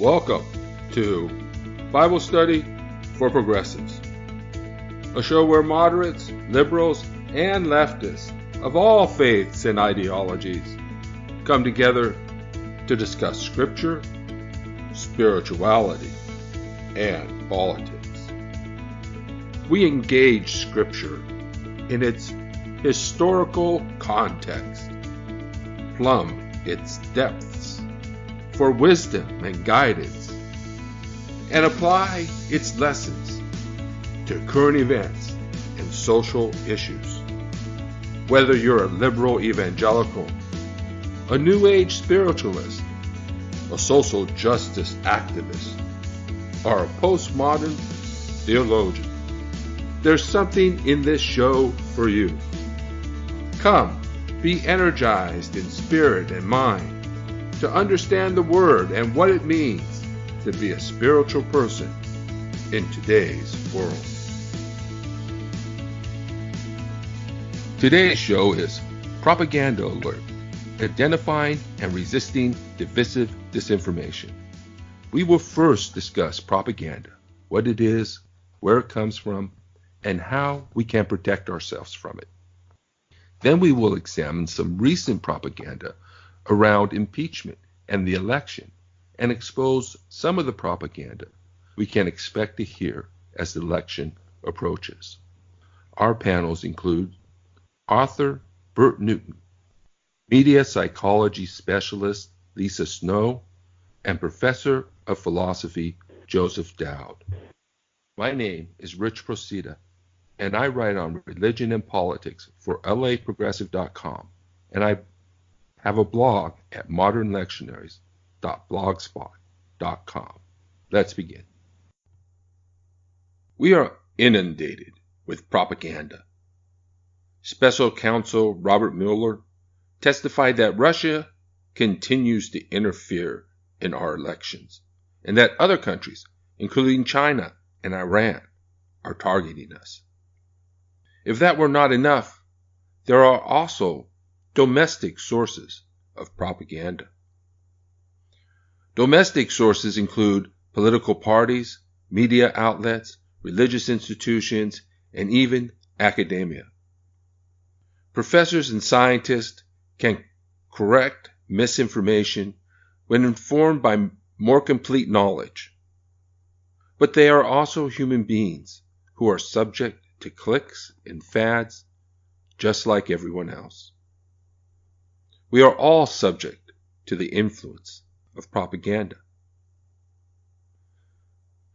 Welcome to Bible Study for Progressives, a show where moderates, liberals, and leftists of all faiths and ideologies come together to discuss scripture, spirituality, and politics. We engage scripture in its historical context, plumb its depths for wisdom and guidance, and apply its lessons to current events and social issues. Whether you're a liberal evangelical, a New Age spiritualist, a social justice activist, or a postmodern theologian, there's something in this show for you. Come, be energized in spirit and mind to understand the Word and what it means to be a spiritual person in today's world. Today's show is Propaganda Alert, Identifying and Resisting Divisive Disinformation. We will first discuss propaganda, what it is, where it comes from, and how we can protect ourselves from it. Then we will examine some recent propaganda around impeachment and the election, and expose some of the propaganda we can expect to hear as the election approaches. Our panels include author Bert Newton, media psychology specialist Lisa Snow, and professor of philosophy Joseph Dowd. My name is Rich Procida, and I write on religion and politics for laprogressive.com, and I have a blog at modernlectionaries.blogspot.com. Let's begin. We are inundated with propaganda. Special Counsel Robert Mueller testified that Russia continues to interfere in our elections, and that other countries, including China and Iran, are targeting us. If that were not enough, there are also domestic sources of propaganda. Domestic sources include political parties, media outlets, religious institutions, and even academia. Professors and scientists can correct misinformation when informed by more complete knowledge. But they are also human beings who are subject to clicks and fads just like everyone else. We are all subject to the influence of propaganda.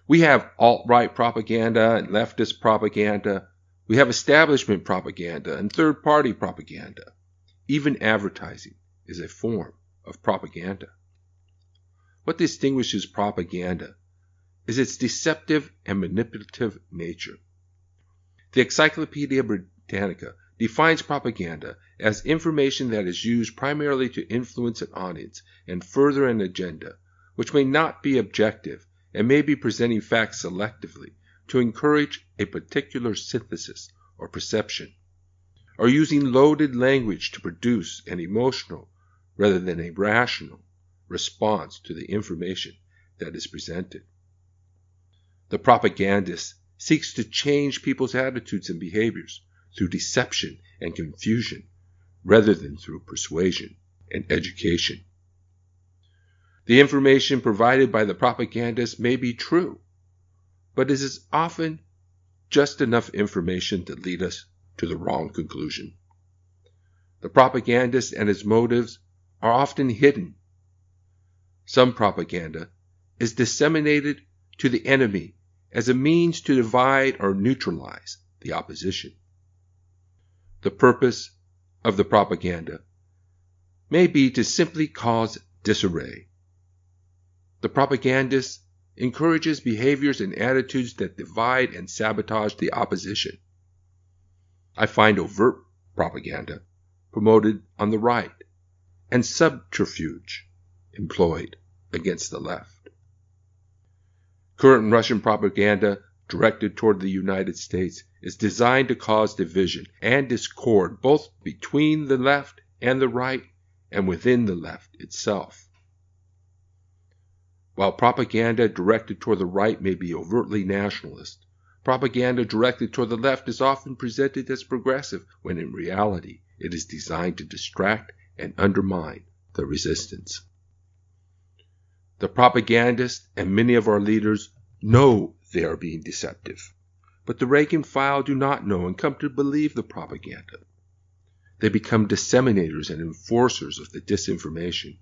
We have alt-right propaganda and leftist propaganda. We have establishment propaganda and third-party propaganda. Even advertising is a form of propaganda. What distinguishes propaganda is its deceptive and manipulative nature. The Encyclopedia Britannica defines propaganda as information that is used primarily to influence an audience and further an agenda, which may not be objective and may be presenting facts selectively to encourage a particular synthesis or perception, or using loaded language to produce an emotional rather than a rational response to the information that is presented. The propagandist seeks to change people's attitudes and behaviors through deception and confusion, rather than through persuasion and education. The information provided by the propagandist may be true, but it is often just enough information to lead us to the wrong conclusion. The propagandist and his motives are often hidden. Some propaganda is disseminated to the enemy as a means to divide or neutralize the opposition. The purpose of the propaganda may be to simply cause disarray. The propagandist encourages behaviors and attitudes that divide and sabotage the opposition. I find overt propaganda promoted on the right and subterfuge employed against the left. Current Russian propaganda directed toward the United States is designed to cause division and discord both between the left and the right and within the left itself. While propaganda directed toward the right may be overtly nationalist, propaganda directed toward the left is often presented as progressive, when in reality it is designed to distract and undermine the resistance. The propagandists and many of our leaders know they are being deceptive, but the rank and file do not know and come to believe the propaganda. They become disseminators and enforcers of the disinformation.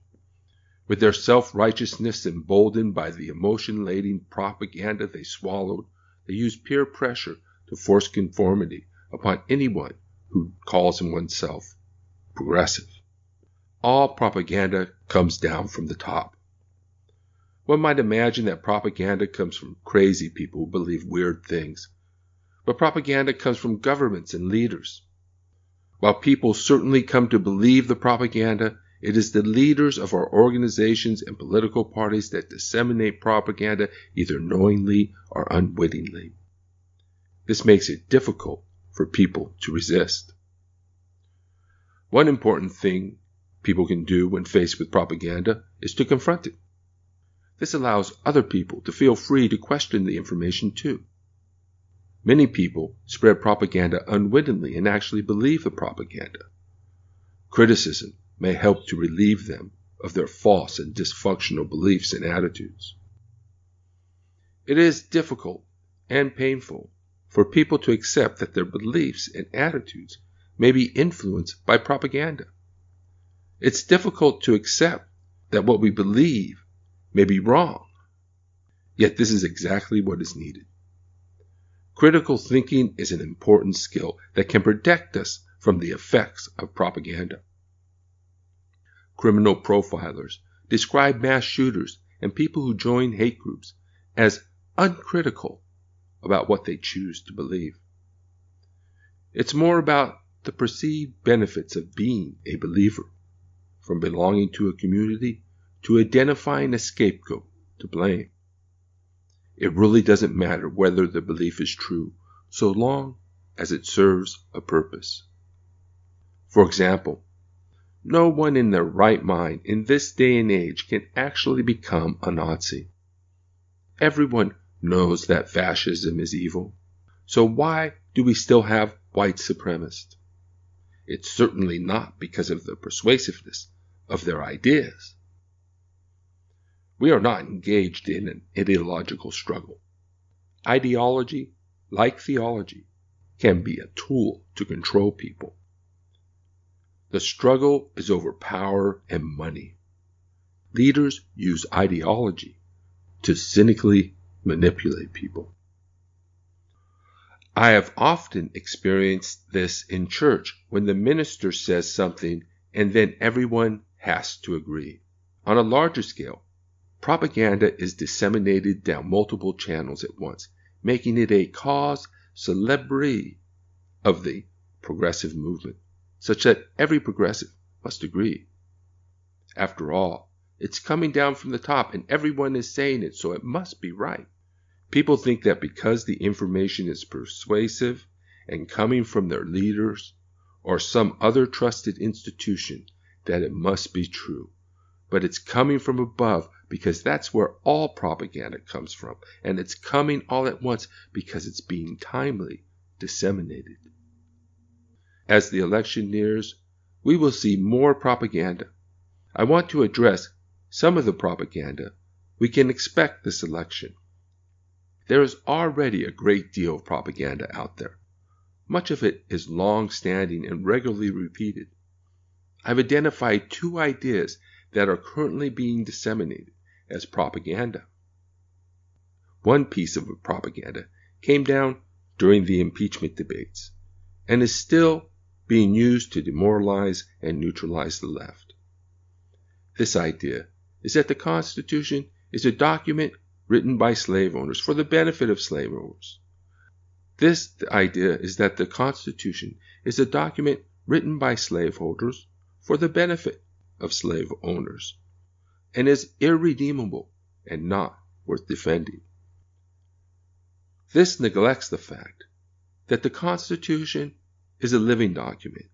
With their self-righteousness emboldened by the emotion-laden propaganda they swallowed, they use peer pressure to force conformity upon anyone who calls oneself progressive. All propaganda comes down from the top. One might imagine that propaganda comes from crazy people who believe weird things, but propaganda comes from governments and leaders. While people certainly come to believe the propaganda, it is the leaders of our organizations and political parties that disseminate propaganda either knowingly or unwittingly. This makes it difficult for people to resist. One important thing people can do when faced with propaganda is to confront it. This allows other people to feel free to question the information too. Many people spread propaganda unwittingly and actually believe the propaganda. Criticism may help to relieve them of their false and dysfunctional beliefs and attitudes. It is difficult and painful for people to accept that their beliefs and attitudes may be influenced by propaganda. It's difficult to accept that what we believe may be wrong, yet this is exactly what is needed. Critical thinking is an important skill that can protect us from the effects of propaganda. Criminal profilers describe mass shooters and people who join hate groups as uncritical about what they choose to believe. It's more about the perceived benefits of being a believer, from belonging to a community to identifying a scapegoat to blame. It really doesn't matter whether the belief is true, so long as it serves a purpose. For example, no one in their right mind in this day and age can actually become a Nazi. Everyone knows that fascism is evil, so why do we still have white supremacists? It's certainly not because of the persuasiveness of their ideas. We are not engaged in an ideological struggle. Ideology, like theology, can be a tool to control people. The struggle is over power and money. Leaders use ideology to cynically manipulate people. I have often experienced this in church when the minister says something and then everyone has to agree. On a larger scale, propaganda is disseminated down multiple channels at once, making it a cause célèbre of the progressive movement, such that every progressive must agree. After all, it's coming down from the top and everyone is saying it, so it must be right. People think that because the information is persuasive and coming from their leaders or some other trusted institution, that it must be true. But it's coming from above because that's where all propaganda comes from, and it's coming all at once because it's being timely disseminated. As the election nears, we will see more propaganda. I want to address some of the propaganda we can expect this election. There is already a great deal of propaganda out there. Much of it is long-standing and regularly repeated. I've identified 2 ideas that are currently being disseminated as propaganda. One piece of propaganda came down during the impeachment debates and is still being used to demoralize and neutralize the left. This idea is that the Constitution is a document written by slave owners for the benefit of slave owners. This idea is that the Constitution is a document written by slaveholders for the benefit of slave owners, and is irredeemable and not worth defending. This neglects the fact that the Constitution is a living document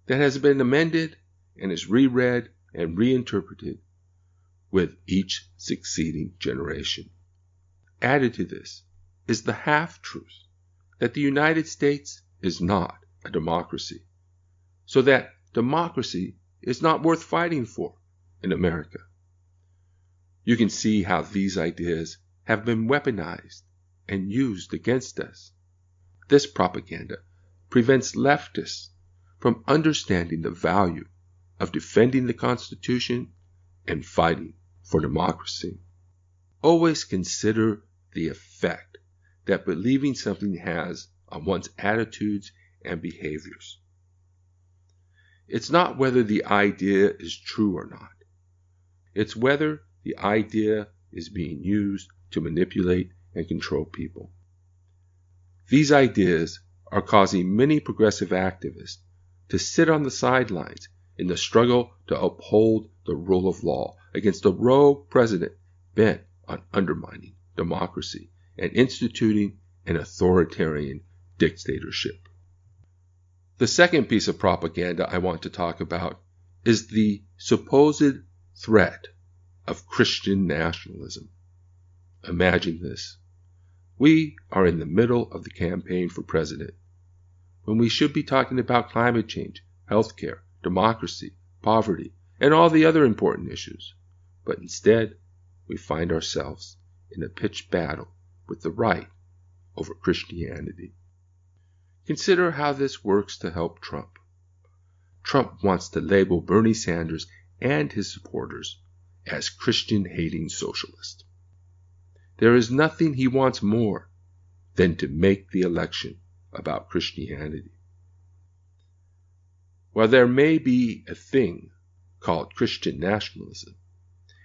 that has been amended and is reread and reinterpreted with each succeeding generation. Added to this is the half-truth that the United States is not a democracy, so that democracy is not worth fighting for in America. You can see how these ideas have been weaponized and used against us. This propaganda prevents leftists from understanding the value of defending the Constitution and fighting for democracy. Always consider the effect that believing something has on one's attitudes and behaviors. It's not whether the idea is true or not. It's whether the idea is being used to manipulate and control people. These ideas are causing many progressive activists to sit on the sidelines in the struggle to uphold the rule of law against a rogue president bent on undermining democracy and instituting an authoritarian dictatorship. The second piece of propaganda I want to talk about is the supposed threat of Christian nationalism. Imagine this. We are in the middle of the campaign for president, when we should be talking about climate change, healthcare, democracy, poverty, and all the other important issues. But instead, we find ourselves in a pitched battle with the right over Christianity. Consider how this works to help Trump. Trump wants to label Bernie Sanders and his supporters as Christian-hating socialists. There is nothing he wants more than to make the election about Christianity. While there may be a thing called Christian nationalism,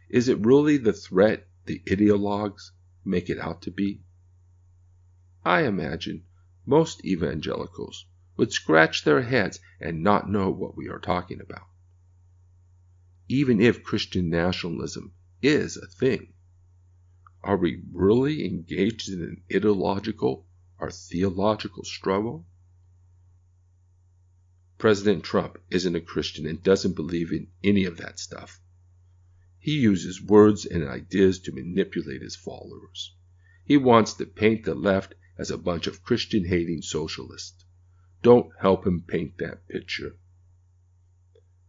is it really the threat the ideologues make it out to be? I imagine most evangelicals would scratch their heads and not know what we are talking about. Even if Christian nationalism is a thing, are we really engaged in an ideological or theological struggle? President Trump isn't a Christian and doesn't believe in any of that stuff. He uses words and ideas to manipulate his followers. He wants to paint the left as a bunch of Christian-hating socialists. Don't help him paint that picture.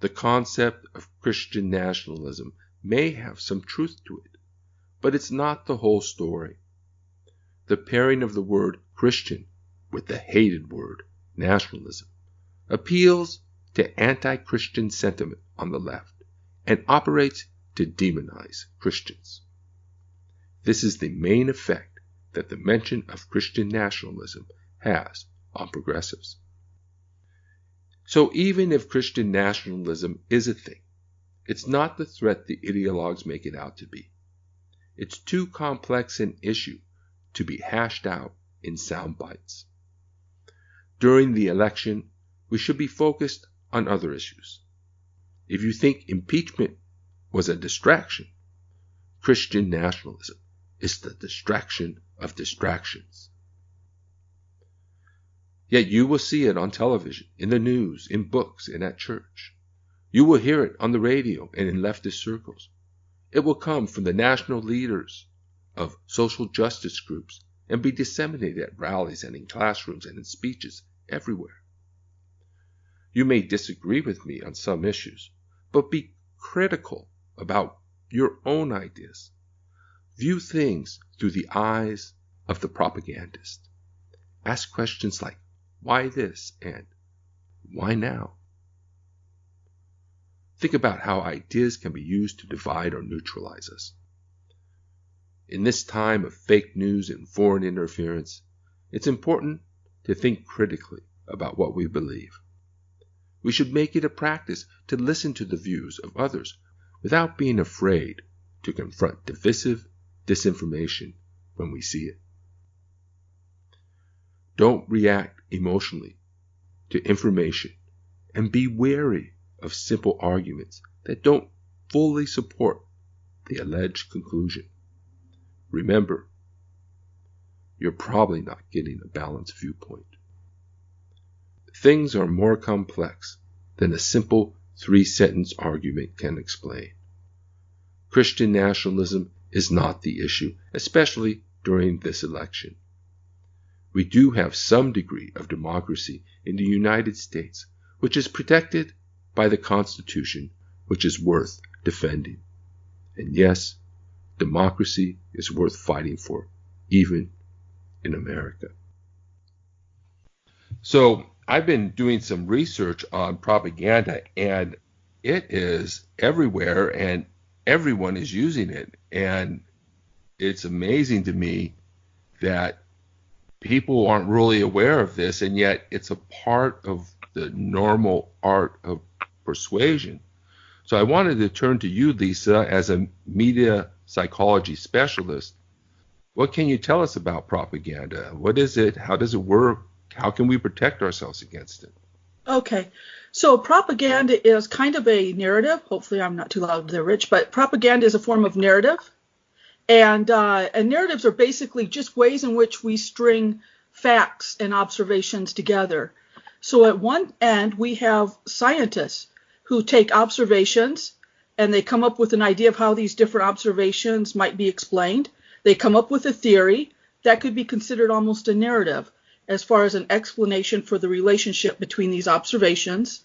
The concept of Christian nationalism may have some truth to it, but it's not the whole story. The pairing of the word Christian with the hated word nationalism appeals to anti-Christian sentiment on the left and operates to demonize Christians. This is the main effect that the mention of Christian nationalism has on progressives. So even if Christian nationalism is a thing, it's not the threat the ideologues make it out to be. It's too complex an issue to be hashed out in sound bites. During the election, we should be focused on other issues. If you think impeachment was a distraction, Christian nationalism is the distraction of distractions. Yet you will see it on television, in the news, in books, and at church. You will hear it on the radio and in leftist circles. It will come from the national leaders of social justice groups and be disseminated at rallies and in classrooms and in speeches everywhere. You may disagree with me on some issues, but be critical about your own ideas. View things through the eyes of the propagandist. Ask questions like, why this and why now? Think about how ideas can be used to divide or neutralize us. In this time of fake news and foreign interference, it's important to think critically about what we believe. We should make it a practice to listen to the views of others without being afraid to confront divisive disinformation when we see it. Don't react emotionally to information and be wary of simple arguments that don't fully support the alleged conclusion. Remember, you're probably not getting a balanced viewpoint. Things are more complex than a simple 3-sentence argument can explain. Christian nationalism is not the issue, especially during this election. We do have some degree of democracy in the United States, which is protected by the Constitution, which is worth defending. And yes, democracy is worth fighting for, even in America. So I've been doing some research on propaganda, and it is everywhere, and everyone is using it. And it's amazing to me that people aren't really aware of this, and yet it's a part of the normal art of persuasion. So I wanted to turn to you, Lisa, as a media psychology specialist. What can you tell us about propaganda? What is it? How does it work? How can we protect ourselves against it? Okay, so propaganda is kind of a narrative. Hopefully I'm not too loud there, Rich, but propaganda is a form of narrative. And narratives are basically just ways in which we string facts and observations together. So at one end, we have scientists who take observations and they come up with an idea of how these different observations might be explained. They come up with a theory that could be considered almost a narrative as far as an explanation for the relationship between these observations.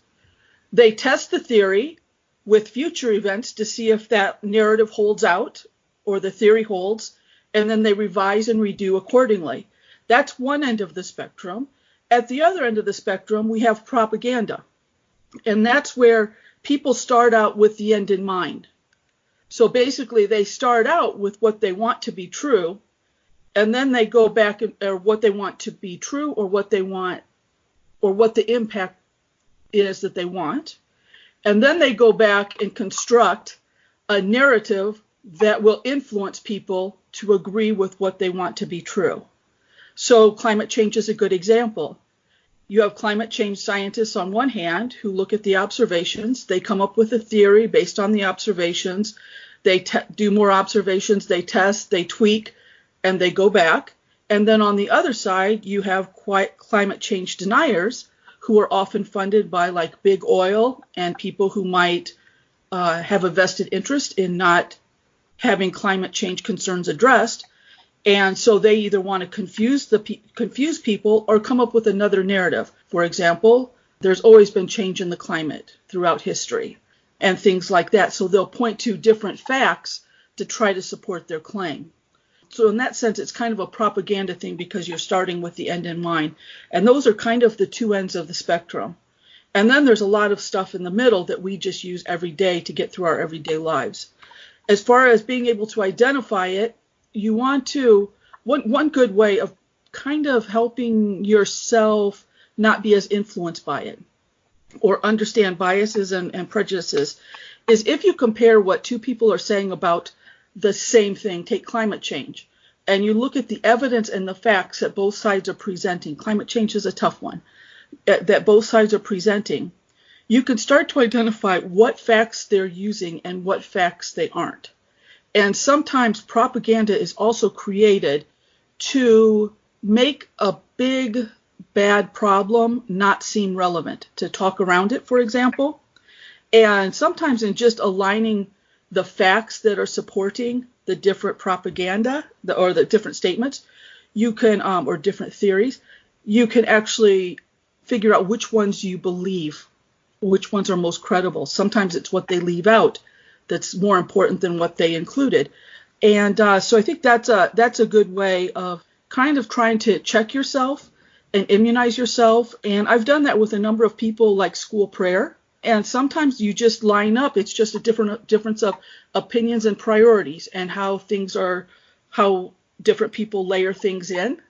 They test the theory with future events to see if that narrative holds out or the theory holds, and then they revise and redo accordingly. That's one end of the spectrum. At the other end of the spectrum, we have propaganda, and that's where people start out with the end in mind. So basically, they start out with what they want to be true, and then they go back or what they want to be true, or what they want, or what the impact is that they want, and then they go back and construct a narrative that will influence people to agree with what they want to be true. So climate change is a good example. You have climate change scientists on one hand who look at the observations. They come up with a theory based on the observations. They do more observations, they test, they tweak, and they go back. And then on the other side, you have climate change deniers who are often funded by like big oil and people who might have a vested interest in not having climate change concerns addressed. And so they either want to confuse people or come up with another narrative. For example, there's always been change in the climate throughout history and things like that. So they'll point to different facts to try to support their claim. So in that sense, it's kind of a propaganda thing because you're starting with the end in mind. And those are kind of the two ends of the spectrum. And then there's a lot of stuff in the middle that we just use every day to get through our everyday lives. As far as being able to identify it, you want to, one good way of kind of helping yourself not be as influenced by it or understand biases and prejudices is if you compare what two people are saying about the same thing, take climate change, and you look at the evidence and the facts that both sides are presenting. Climate change is a tough one, that both sides are presenting. You can start to identify what facts they're using and what facts they aren't. And sometimes propaganda is also created to make a big, bad problem not seem relevant, to talk around it, for example. And sometimes in just aligning the facts that are supporting the different propaganda or the different statements, you can, or different theories, you can actually figure out which ones you believe, which ones are most credible. Sometimes it's what they leave out that's more important than what they included. And so I think that's a good way of kind of trying to check yourself and immunize yourself. And I've done that with a number of people like school prayer. And sometimes you just line up. It's just a difference of opinions and priorities and how different people layer things in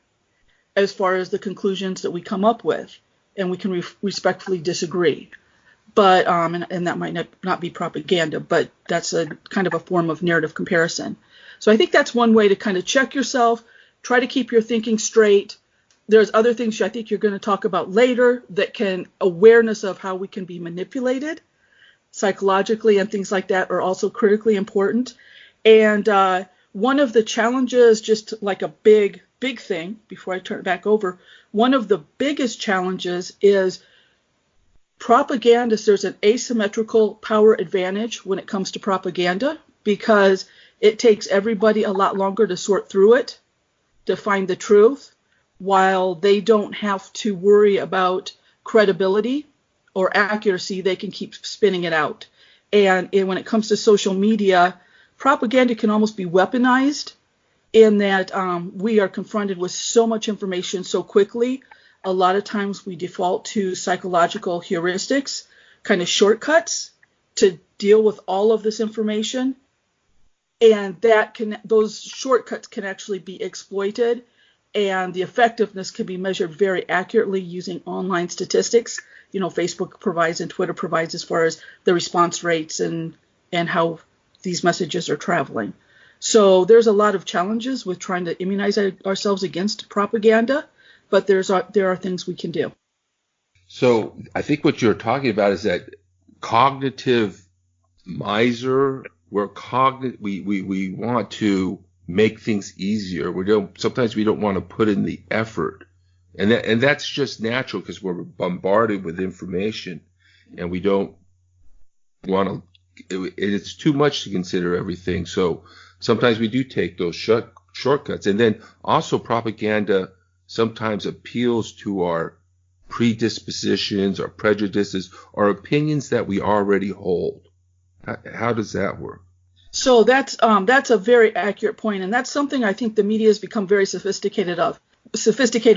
as far as the conclusions that we come up with. And we can respectfully disagree. But and that might not be propaganda, but that's a kind of a form of narrative comparison. So I think that's one way to kind of check yourself, try to keep your thinking straight. There's other things I think you're going to talk about later that can awareness of how we can be manipulated psychologically and things like that are also critically important. And one of the challenges, just like a big thing before I turn it back over, one of the biggest challenges is propagandists. There's an asymmetrical power advantage when it comes to propaganda because it takes everybody a lot longer to sort through it, to find the truth, while they don't have to worry about credibility or accuracy. They can keep spinning it out. And when it comes to social media, propaganda can almost be weaponized in that we are confronted with so much information so quickly. A lot of times we default to psychological heuristics, kind of shortcuts to deal with all of this information. And those shortcuts can actually be exploited, and the effectiveness can be measured very accurately using online statistics. Facebook provides and Twitter provides as far as the response rates and how these messages are traveling. So there's a lot of challenges with trying to immunize ourselves against propaganda, but there are things we can do. So I think what you're talking about is that cognitive miser, where we want to make things easier. Sometimes we don't want to put in the effort. And that's just natural because we're bombarded with information and we don't want to, it's too much to consider everything. So sometimes we do take those shortcuts. And then also propaganda sometimes appeals to our predispositions, our prejudices, our opinions that we already hold. How does that work? So that's a very accurate point, and that's something I think the media has become very sophisticated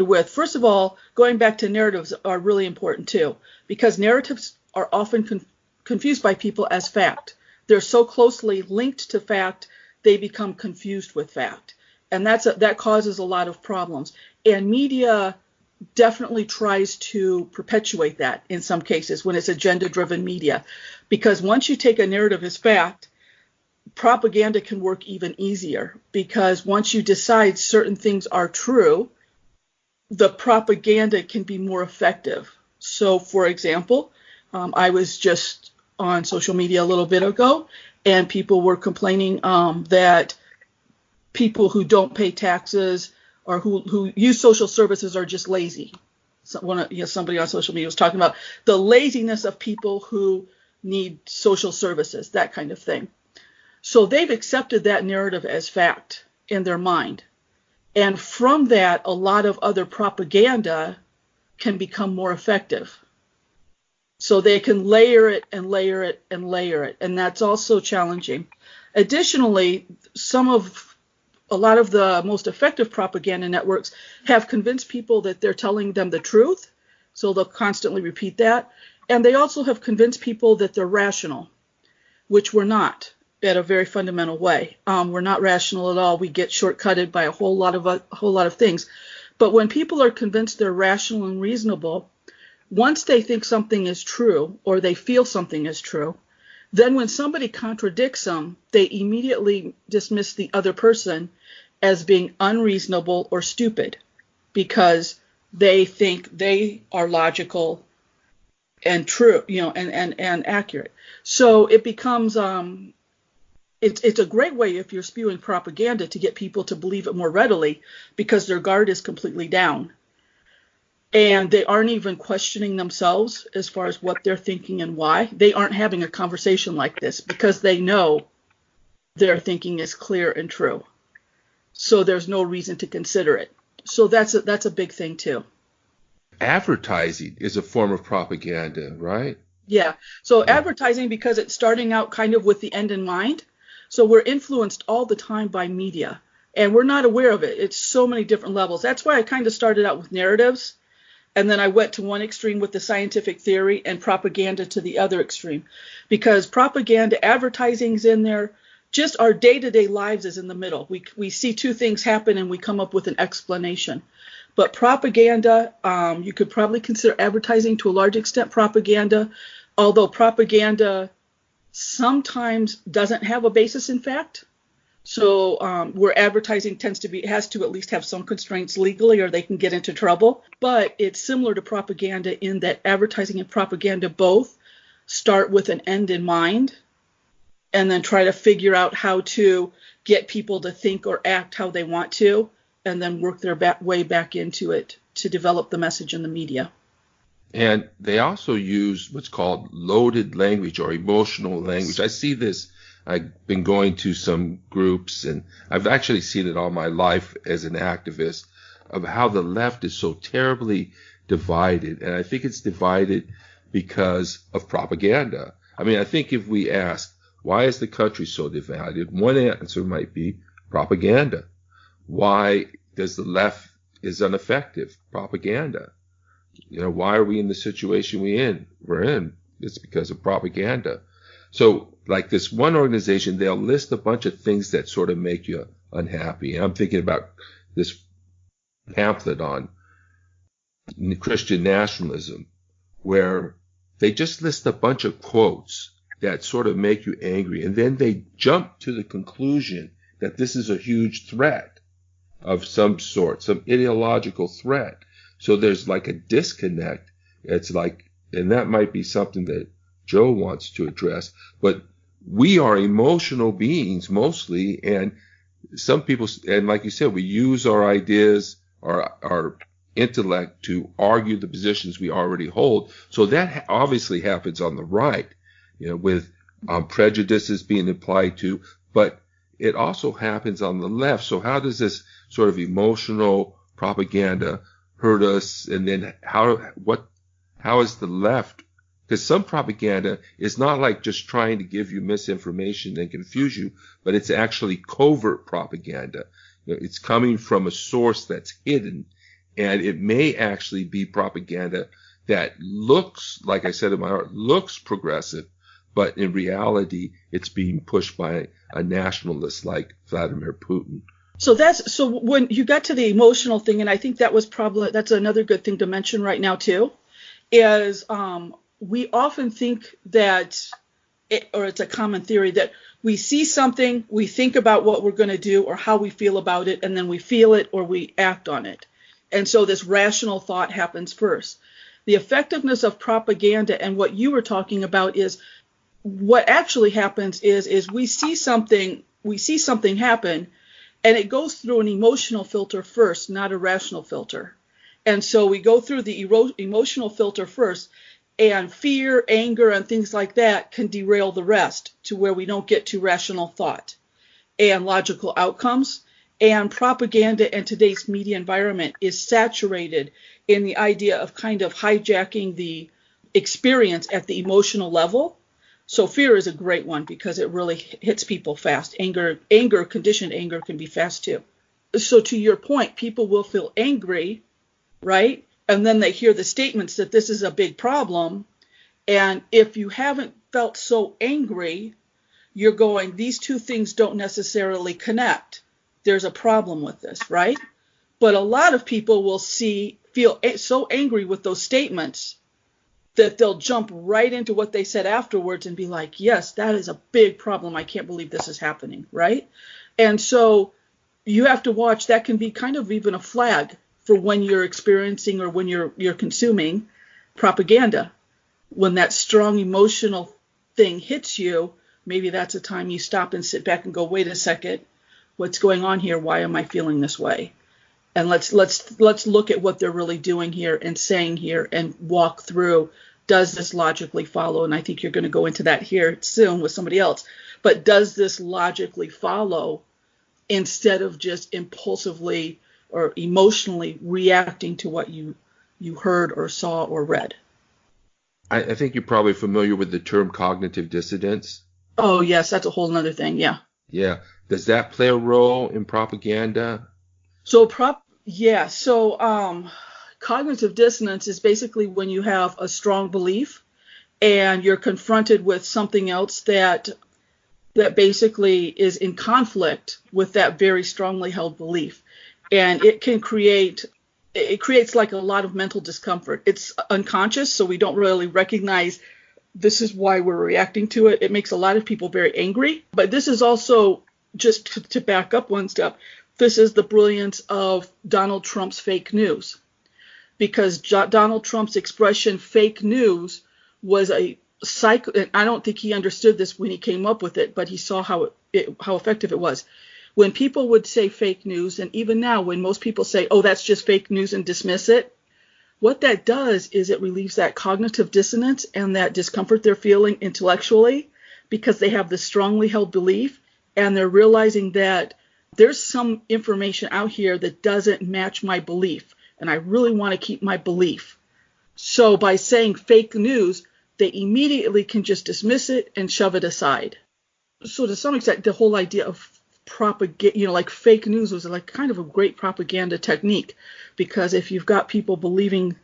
with. First of all, going back to narratives are really important too, because narratives are often confused by people as fact. They're so closely linked to fact, they become confused with fact, and that causes a lot of problems. And media definitely tries to perpetuate that in some cases when it's agenda-driven media, because once you take a narrative as fact, propaganda can work even easier, because once you decide certain things are true, the propaganda can be more effective. So, for example, I was just on social media a little bit ago, and people were complaining that people who don't pay taxes or who use social services are just lazy. Somebody on social media was talking about the laziness of people who need social services, that kind of thing. So they've accepted that narrative as fact in their mind. And from that, a lot of other propaganda can become more effective. So they can layer it and layer it and layer it. And that's also challenging. Additionally, a lot of the most effective propaganda networks have convinced people that they're telling them the truth. So they'll constantly repeat that. And they also have convinced people that they're rational, which we're not. At a very fundamental way. We're not rational at all. We get shortcutted by a whole lot of things. But when people are convinced they're rational and reasonable, once they think something is true or they feel something is true, then when somebody contradicts them, they immediately dismiss the other person as being unreasonable or stupid because they think they are logical and true, and accurate. So it becomes It's a great way if you're spewing propaganda to get people to believe it more readily because their guard is completely down. And they aren't even questioning themselves as far as what they're thinking and why. They aren't having a conversation like this because they know their thinking is clear and true. So there's no reason to consider it. So that's a big thing too. Advertising is a form of propaganda, right? Yeah. So advertising, because it's starting out kind of with the end in mind. So we're influenced all the time by media, and we're not aware of it. It's so many different levels. That's why I kind of started out with narratives, and then I went to one extreme with the scientific theory and propaganda to the other extreme, because propaganda, advertising's in there, just our day-to-day lives is in the middle. We see two things happen and we come up with an explanation. But propaganda, you could probably consider advertising to a large extent propaganda, although propaganda sometimes doesn't have a basis in fact. So where advertising has to at least have some constraints legally or they can get into trouble. But it's similar to propaganda in that advertising and propaganda both start with an end in mind and then try to figure out how to get people to think or act how they want to and then work their way back into it to develop the message in the media. And they also use what's called loaded language or emotional language. I see this I've been going to some groups, and I've actually seen it all my life as an activist, of how the left is so terribly divided. And I think it's divided because of propaganda. I mean, I think if we ask, why is the country so divided? One answer might be propaganda. Why does the left is ineffective? Propaganda. Why are we in the situation we're in? It's because of propaganda. So, like this one organization, they'll list a bunch of things that sort of make you unhappy. And I'm thinking about this pamphlet on Christian nationalism, where they just list a bunch of quotes that sort of make you angry. And then they jump to the conclusion that this is a huge threat of some sort, some ideological threat. So there's like a disconnect. It's like, and that might be something that Joe wants to address, but we are emotional beings mostly. And some people, and like you said, we use our ideas, our intellect to argue the positions we already hold. So that obviously happens on the right, with prejudices being applied to, but it also happens on the left. So how does this sort of emotional propaganda hurt us? And then how is the left? Because some propaganda is not like just trying to give you misinformation and confuse you, but it's actually covert propaganda. It's coming from a source that's hidden, and it may actually be propaganda that looks, like I said in my art, looks progressive, but in reality, it's being pushed by a nationalist like Vladimir Putin. So when you got to the emotional thing, and I think that's another good thing to mention right now too, is we often think that, it's a common theory that we see something, we think about what we're going to do or how we feel about it, and then we feel it or we act on it. And so this rational thought happens first. The effectiveness of propaganda and what you were talking about is what actually happens is we see something happen, and it goes through an emotional filter first, not a rational filter. And so we go through the emotional filter first, and fear, anger, and things like that can derail the rest to where we don't get to rational thought and logical outcomes. And propaganda in today's media environment is saturated in the idea of kind of hijacking the experience at the emotional level. So fear is a great one because it really hits people fast. Conditioned anger can be fast too. So to your point, people will feel angry, right? And then they hear the statements that this is a big problem. And if you haven't felt so angry, you're going, these two things don't necessarily connect. There's a problem with this, right? But a lot of people will feel so angry with those statements that they'll jump right into what they said afterwards and be like, yes, that is a big problem. I can't believe this is happening, right? And so you have to watch. That can be kind of even a flag for when you're experiencing or when you're consuming propaganda. When that strong emotional thing hits you, maybe that's a time you stop and sit back and go, wait a second, what's going on here? Why am I feeling this way? And let's look at what they're really doing here and saying here and walk through. Does this logically follow? And I think you're going to go into that here soon with somebody else. But does this logically follow instead of just impulsively or emotionally reacting to what you heard or saw or read? I think you're probably familiar with the term cognitive dissonance. Oh, yes, that's a whole other thing. Yeah. Yeah. Does that play a role in propaganda? So cognitive dissonance is basically when you have a strong belief and you're confronted with something else that basically is in conflict with that very strongly held belief. And it creates like a lot of mental discomfort. It's unconscious, so we don't really recognize this is why we're reacting to it. It makes a lot of people very angry. But this is also, just to back up one step, this is the brilliance of Donald Trump's fake news. Because Donald Trump's expression, fake news, was a cycle. And I don't think he understood this when he came up with it, but he saw how effective it was. When people would say fake news, and even now when most people say, oh, that's just fake news and dismiss it, what that does is it relieves that cognitive dissonance and that discomfort they're feeling intellectually because they have this strongly held belief, and they're realizing that there's some information out here that doesn't match my belief, and I really want to keep my belief. So by saying fake news, they immediately can just dismiss it and shove it aside. So to some extent, the whole idea of propaganda, like fake news was like kind of a great propaganda technique, because if you've got people believing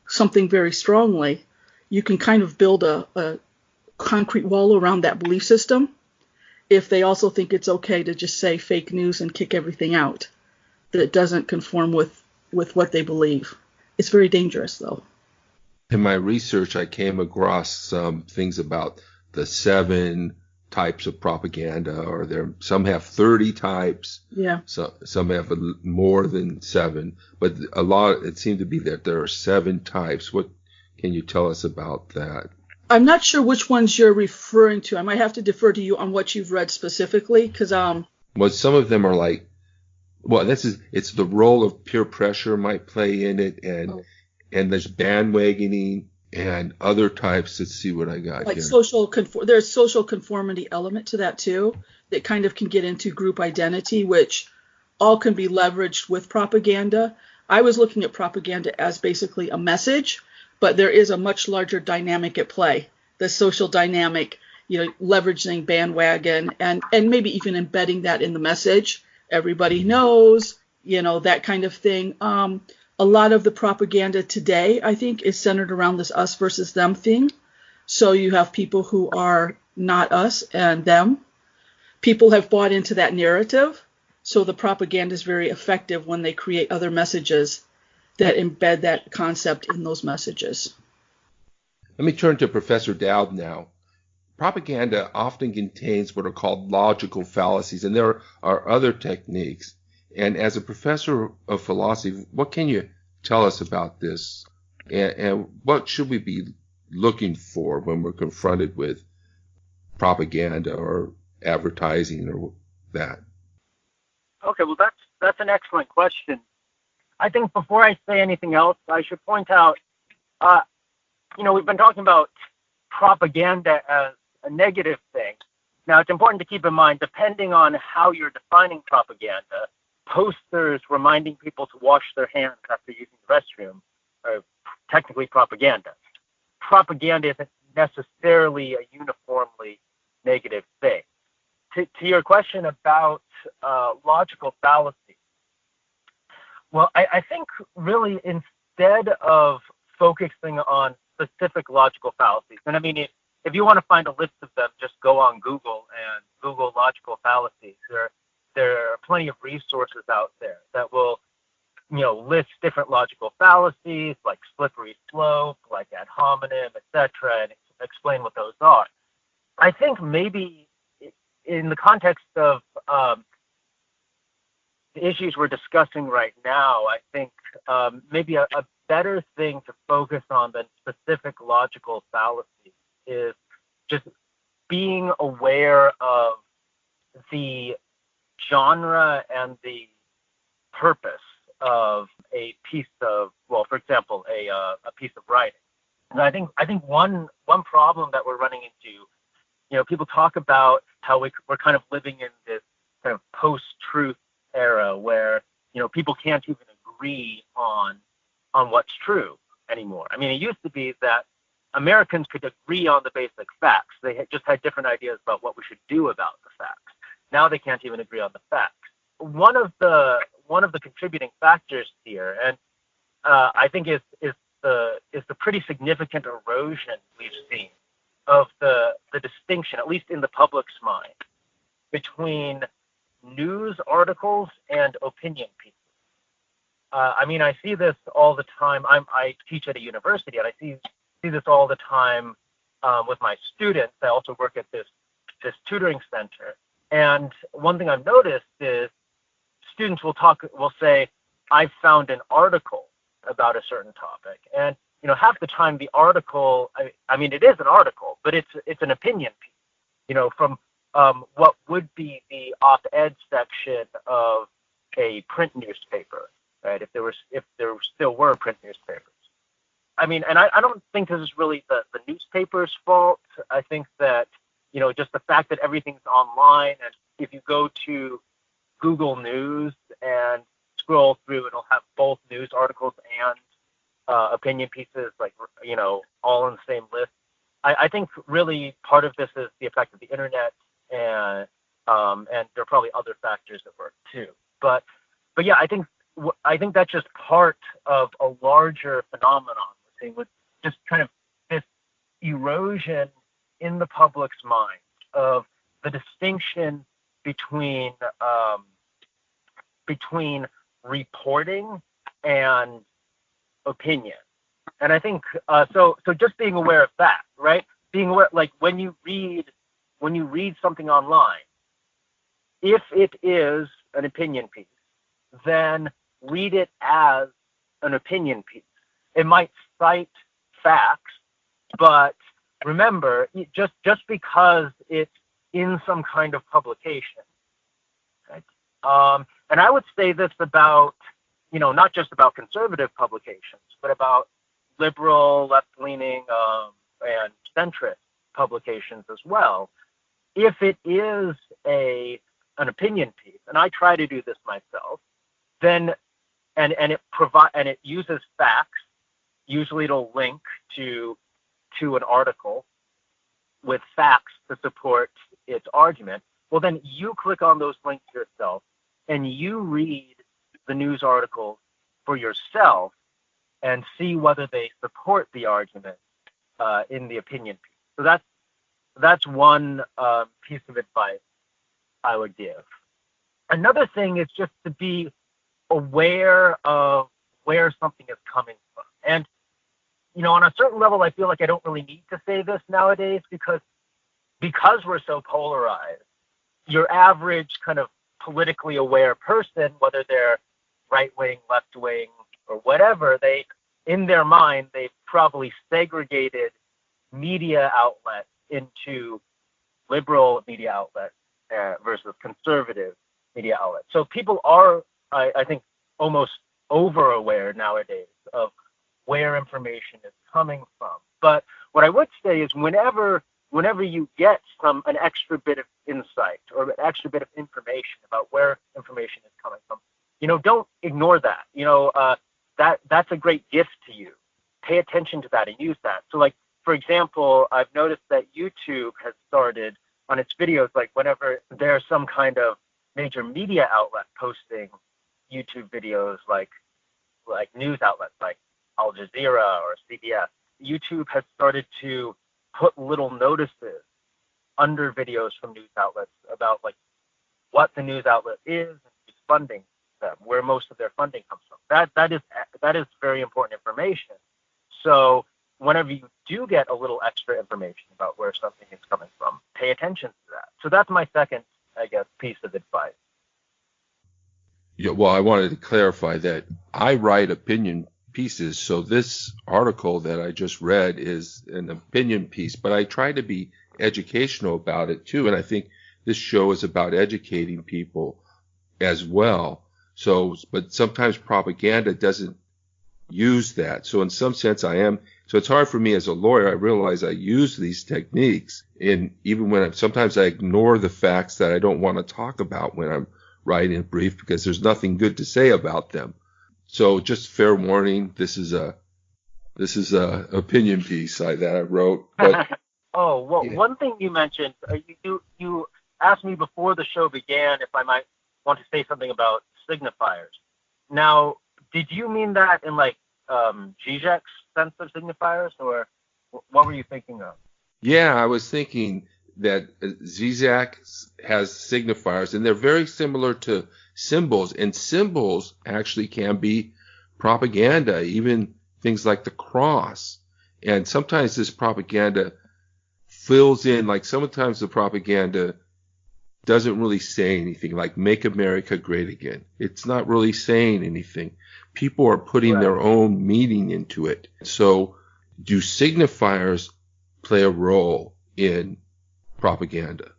something very strongly, you can kind of build a concrete wall around that belief system if they also think it's okay to just say fake news and kick everything out that doesn't conform with what they believe. It's very dangerous, though. In my research, I came across some things about the 7 types of propaganda, or some have 30 types. Yeah. So some have more than 7, but it seemed to be that there are 7 types. What can you tell us about that? I'm not sure which ones you're referring to. I might have to defer to you on what you've read specifically, because well, some of them are like, well, it's the role of peer pressure might play in it, and there's bandwagoning and other types. Let's see what I got like here. There's social conformity element to that too, that kind of can get into group identity, which all can be leveraged with propaganda. I was looking at propaganda as basically a message, but there is a much larger dynamic at play. The social dynamic, leveraging bandwagon and maybe even embedding that in the message. Everybody knows, that kind of thing. A lot of the propaganda today, I think, is centered around this us versus them thing. So you have people who are not us and them. People have bought into that narrative. So the propaganda is very effective when they create other messages that embed that concept in those messages. Let me turn to Professor Dowd now. Propaganda often contains what are called logical fallacies, and there are other techniques. And as a professor of philosophy, what can you tell us about this? And what should we be looking for when we're confronted with propaganda or advertising or that? Okay, well, that's an excellent question. I think before I say anything else, I should point out, we've been talking about propaganda as a negative thing. Now, it's important to keep in mind, depending on how you're defining propaganda, posters reminding people to wash their hands after using the restroom are technically propaganda. Propaganda isn't necessarily a uniformly negative thing. To your question about logical fallacy, well, I think really instead of focusing on specific logical fallacies, and I mean, if you want to find a list of them, just go on Google and Google logical fallacies. There are plenty of resources out there that will, list different logical fallacies like slippery slope, like ad hominem, etc., and explain what those are. I think maybe in the context of the issues we're discussing right now, I think maybe a better thing to focus on than specific logical fallacies is just being aware of the genre and the purpose of a piece of, well, for example, a piece of writing. And I think one problem that we're running into, people talk about how we're kind of living in this kind of post-truth era where, people can't even agree on what's true anymore. I mean, it used to be that Americans could agree on the basic facts. They just had different ideas about what we should do about the facts. Now they can't even agree on the facts. One of the contributing factors here, and I think is the pretty significant erosion we've seen of the distinction, at least in the public's mind, between news articles and opinion pieces. I see this all the time. I teach at a university, and I see this all the time with my students. I also work at this tutoring center. And one thing I've noticed is students will say, I found an article about a certain topic. And, half the time the article, I mean, it is an article, but it's an opinion piece, from what would be the op-ed section of a print newspaper, right? If there still were print newspapers. I mean, and I don't think this is really the newspaper's fault. I think that, just the fact that everything's online, and if you go to Google News and scroll through, it'll have both news articles and opinion pieces, like, all in the same list. I think really part of this is the effect of the internet, and there are probably other factors at work too. But yeah, I think that's just part of a larger phenomenon we're seeing, with just kind of this erosion in the public's mind of the distinction between reporting and opinion. And I think so just being aware of that, right? Being aware, like when you read something online, if it is an opinion piece, then read it as an opinion piece. It might cite facts, but remember, just because it's in some kind of publication, right? And I would say this about, not just about conservative publications, but about liberal, left-leaning, and centrist publications as well. If it is an opinion piece, and I try to do this myself, then and it uses facts. Usually, it'll link to an article with facts to support its argument. Well, then you click on those links yourself, and you read the news articles for yourself and see whether they support the argument in the opinion piece. So that's one piece of advice I would give. Another thing is just to be aware of where something is coming from. And, on a certain level, I feel like I don't really need to say this nowadays because we're so polarized. Your average kind of politically aware person, whether they're right-wing, left-wing, or whatever, in their mind, they've probably segregated media outlets into liberal media outlets versus conservative media outlets. So people are, I think, almost over-aware nowadays of where information is coming from. But what I would say is whenever you get an extra bit of insight or an extra bit of information about where information is coming from, don't ignore that. That's a great gift to you. Pay attention to that and use that. So, like, for example, I've noticed that YouTube has started on its videos, like whenever there's some kind of major media outlet posting YouTube videos, like news outlets like Al Jazeera or CBS, YouTube has started to put little notices under videos from news outlets about like what the news outlet is and who's funding them, where most of their funding comes from. That is very important information. So whenever you do get a little extra information about where something is coming from, pay attention to that. So that's my second, I guess, piece of advice. Yeah, well, I wanted to clarify that I write opinion pieces, so this article that I just read is an opinion piece, but I try to be educational about it too, and I think this show is about educating people as well. So, but sometimes propaganda doesn't use that. So in some sense so it's hard for me as a lawyer. I realize I use these techniques, and even when sometimes I ignore the facts that I don't want to talk about when I'm writing a brief because there's nothing good to say about them. So just fair warning, this is a opinion piece that I wrote. But oh, well, yeah. One thing you mentioned, you asked me before the show began if I might want to say something about signifiers. Now, did you mean that in like Zizek's sense of signifiers, or what were you thinking of? Yeah, I was thinking that Zizek has signifiers, and they're very similar to symbols, and symbols actually can be propaganda, even things like the cross. And sometimes this propaganda fills in, like sometimes the propaganda doesn't really say anything, like Make America Great Again. It's not really saying anything. People are putting their own meaning into it. So do signifiers play a role in propaganda?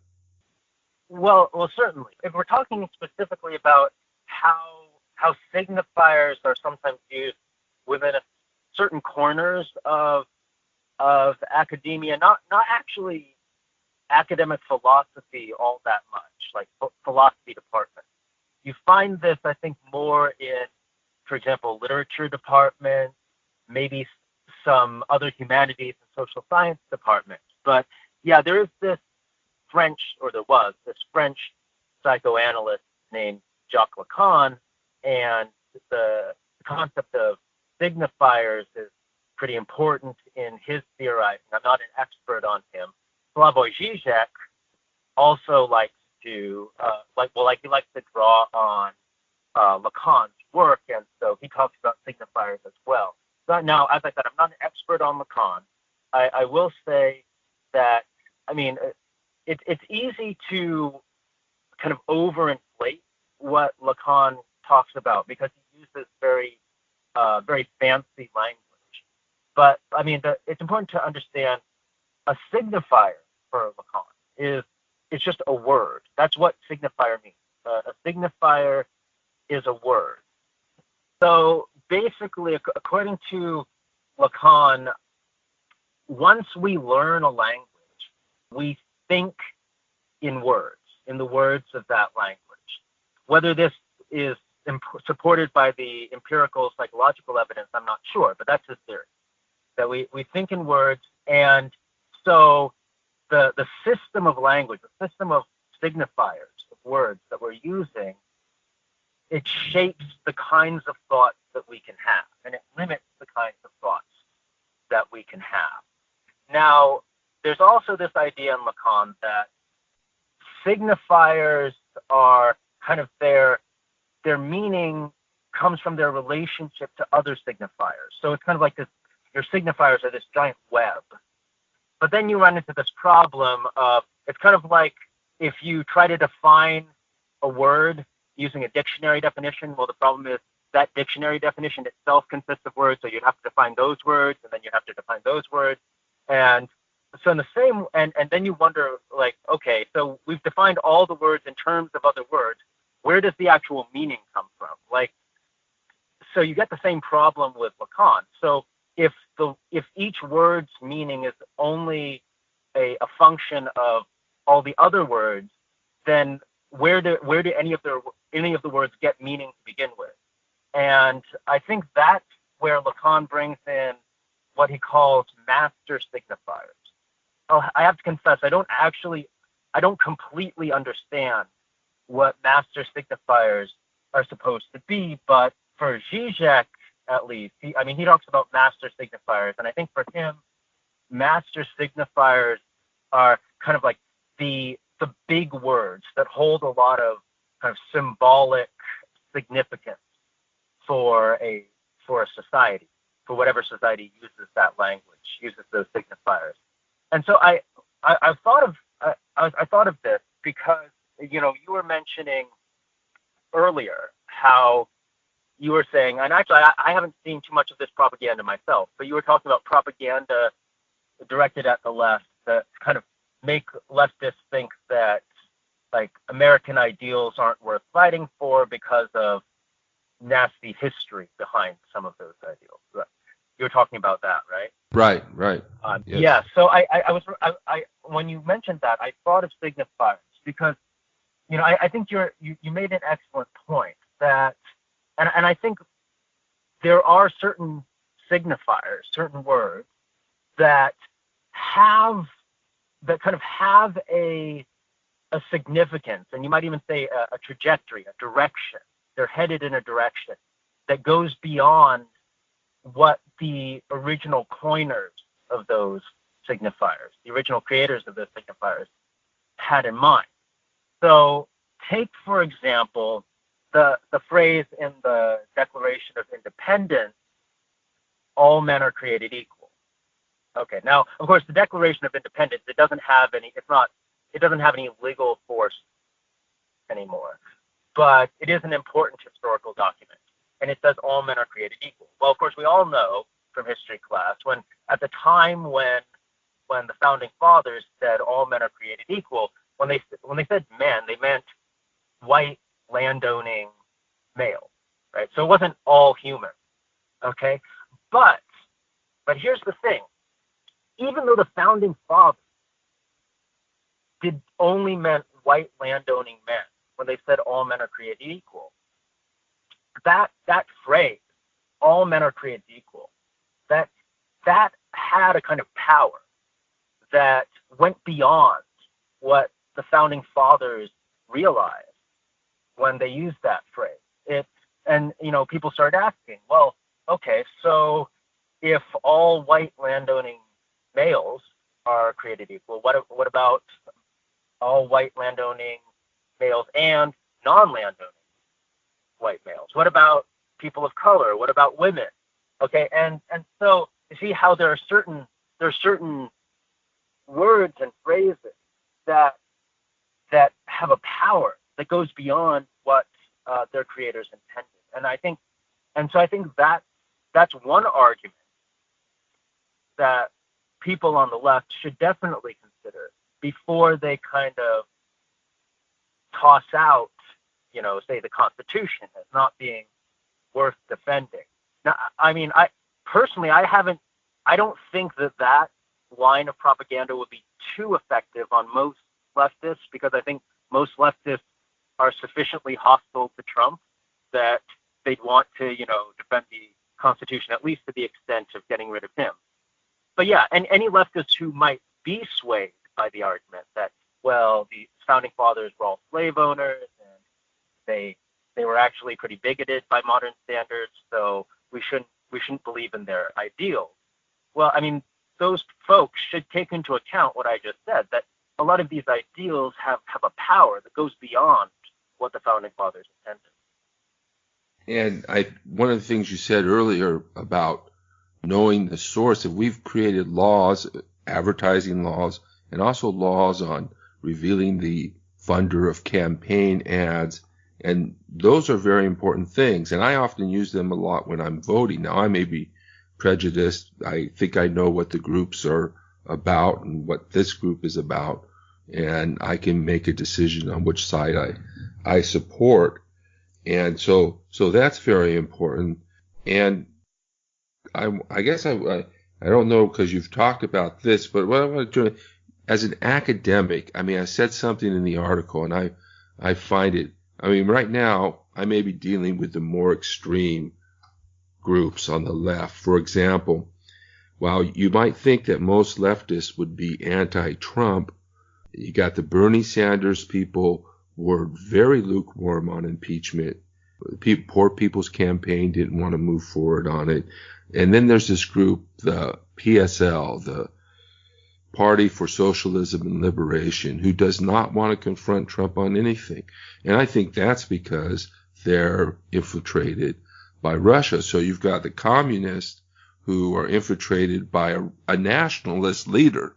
Well, certainly. If we're talking specifically about how signifiers are sometimes used within certain corners of academia, not actually academic philosophy all that much, like philosophy departments. You find this, I think, more in, for example, literature departments, maybe some other humanities and social science departments. But yeah, there is this French, or there was this French psychoanalyst named Jacques Lacan, and the concept of signifiers is pretty important in his theorizing. I'm not an expert on him. Slavoj Žižek also likes to he likes to draw on Lacan's work, and so he talks about signifiers as well. So now, as I said, I'm not an expert on Lacan. I will say that, I mean, it's easy to kind of overinflate what Lacan talks about because he uses very fancy language. But I mean, it's important to understand a signifier for Lacan it's just a word. That's what signifier means. A signifier is a word. So basically, according to Lacan, once we learn a language, we think in words, in the words of that language. Whether this is supported by the empirical psychological evidence, I'm not sure, but that's his theory, that we think in words. And so the system of language, the system of signifiers, of words that we're using, it shapes the kinds of thoughts that we can have, and it limits the kinds of thoughts that we can have. Now, there's also this idea in Lacan that signifiers are kind of their meaning comes from their relationship to other signifiers. So it's kind of like this, your signifiers are this giant web. But then you run into this problem of, it's kind of like if you try to define a word using a dictionary definition. Well, the problem is that dictionary definition itself consists of words, so you'd have to define those words, and then you have to define those words. And so in the same, and then you wonder, like, okay, so we've defined all the words in terms of other words. Where does the actual meaning come from? Like, so you get the same problem with Lacan. So if each word's meaning is only a function of all the other words, then where do any of the words get meaning to begin with? And I think that's where Lacan brings in what he calls master signifiers. Oh, I have to confess, I don't completely understand what master signifiers are supposed to be, but for Žižek, at least, he talks about master signifiers, and I think for him, master signifiers are kind of like the big words that hold a lot of kind of symbolic significance for a society, for whatever society uses that language, uses those signifiers. And so I thought of this because, you know, you were mentioning earlier how you were saying, and actually I haven't seen too much of this propaganda myself, but you were talking about propaganda directed at the left that kind of make leftists think that, like, American ideals aren't worth fighting for because of nasty history behind some of those ideals. You were talking about that, right? Right. Yes. Yeah. So I when you mentioned that, I thought of signifiers because, you know, I think you made an excellent point that, and I think there are certain signifiers, certain words that kind of have a significance, and you might even say a trajectory, a direction. They're headed in a direction that goes beyond what the original coiners of those signifiers, the original creators of those signifiers, had in mind. So take, for example, the phrase in the Declaration of Independence, all men are created equal. Okay, now, of course, the Declaration of Independence, it doesn't have any legal force anymore, but it is an important historical document, and it says all men are created equal. Well, of course, we all know from history class when at the time when the founding fathers said all men are created equal, when they said men, they meant white landowning male, right? So it wasn't all human, okay? But here's the thing: even though the founding fathers only meant white landowning men when they said all men are created equal. That phrase, all men are created equal, that had a kind of power that went beyond what the founding fathers realized when they used that phrase. And people started asking, well, okay, so if all white landowning males are created equal, what about all white landowning males and non-landowning white males? What about people of color? What about women? Okay, and so you see how there are certain words and phrases that have a power that goes beyond what their creators intended. And I think that's one argument that people on the left should definitely consider before they kind of toss out, say the Constitution as not being worth defending. Now, I mean, I don't think that line of propaganda would be too effective on most leftists, because I think most leftists are sufficiently hostile to Trump that they'd want to, defend the Constitution, at least to the extent of getting rid of him. But yeah, and any leftists who might be swayed by the argument that, well, the founding fathers were all slave owners and they were actually pretty bigoted by modern standards, so we shouldn't believe in their ideals. Well, I mean, those folks should take into account what I just said, that a lot of these ideals have a power that goes beyond what the founding fathers intended. And one of the things you said earlier about knowing the source, that we've created laws, advertising laws, and also laws on revealing the funder of campaign ads, and those are very important things. And I often use them a lot when I'm voting. Now, I may be prejudiced. I think I know what the groups are about and what this group is about, and I can make a decision on which side I support. And so that's very important. And I guess I don't know, because you've talked about this, but what I want to do as an academic, I mean, I said something in the article, and I find it, I mean, right now I may be dealing with the more extreme groups on the left. For example, while you might think that most leftists would be anti-Trump, you got the Bernie Sanders people were very lukewarm on impeachment. Poor People's Campaign didn't want to move forward on it. And then there's this group, the PSL, the Party for Socialism and Liberation, who does not want to confront Trump on anything. And I think that's because they're infiltrated by Russia. So you've got the communists who are infiltrated by a nationalist leader.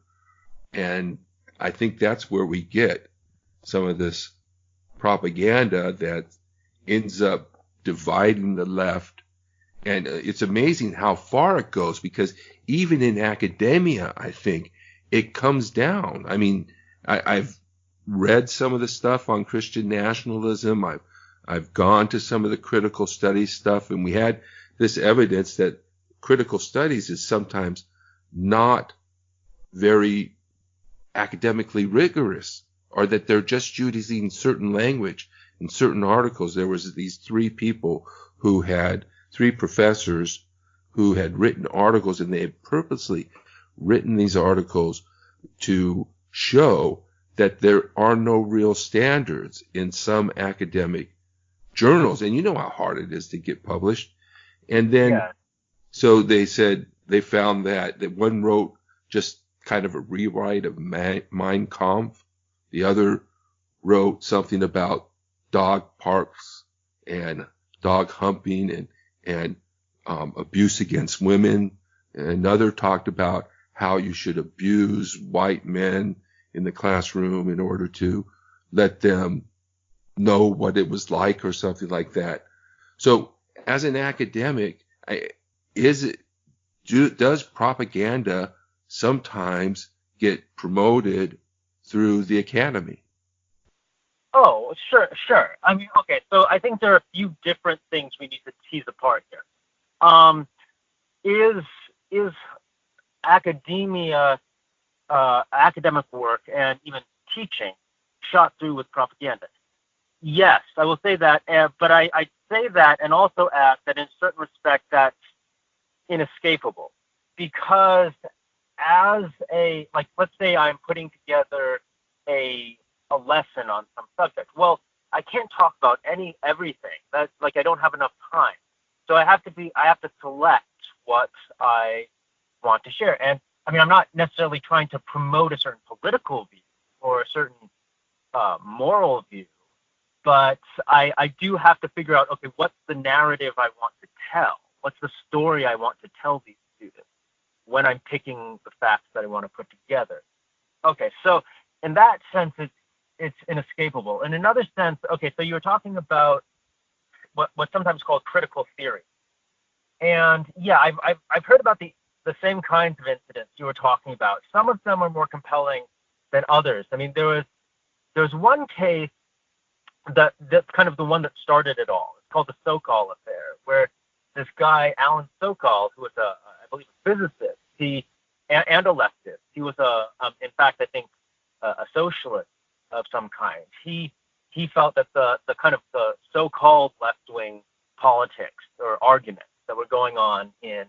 And I think that's where we get some of this propaganda that ends up dividing the left. And it's amazing how far it goes, because even in academia, I think it comes down. I mean, I've read some of the stuff on Christian nationalism. I've gone to some of the critical studies stuff, and we had this evidence that critical studies is sometimes not very academically rigorous, or that they're just using certain language in certain articles. There was these three professors who had written articles, and they had purposely written these articles to show that there are no real standards in some academic journals. And you know how hard it is to get published. And then, So they said they found that one wrote just kind of a rewrite of Mein Kampf. The other wrote something about dog parks and dog humping and abuse against women. And another talked about how you should abuse white men in the classroom in order to let them know what it was like, or something like that. So as an academic, does propaganda sometimes get promoted through the academy? Oh, sure. I mean, okay, so I think there are a few different things we need to tease apart here. Is academia, academic work, and even teaching shot through with propaganda. Yes, I will say that, but I say that and also add that in certain respects that's inescapable, because as let's say I'm putting together a lesson on some subject. Well, I can't talk about everything. That's I don't have enough time. So I have to select what I want to share. And I mean, I'm not necessarily trying to promote a certain political view or a certain moral view, but I do have to figure out, okay, what's the narrative I want to tell? What's the story I want to tell these students when I'm picking the facts that I want to put together? Okay, so in that sense, it's inescapable. In another sense, okay, so you were talking about what's sometimes called critical theory. And yeah, I've heard about the same kinds of incidents you were talking about. Some of them are more compelling than others. I mean, there's one case that's kind of the one that started it all. It's called the Sokal affair, where this guy, Alan Sokal, who was I believe a physicist, and a leftist. He was in fact, I think, a socialist of some kind. He felt that the kind of the so-called left-wing politics or arguments that were going on in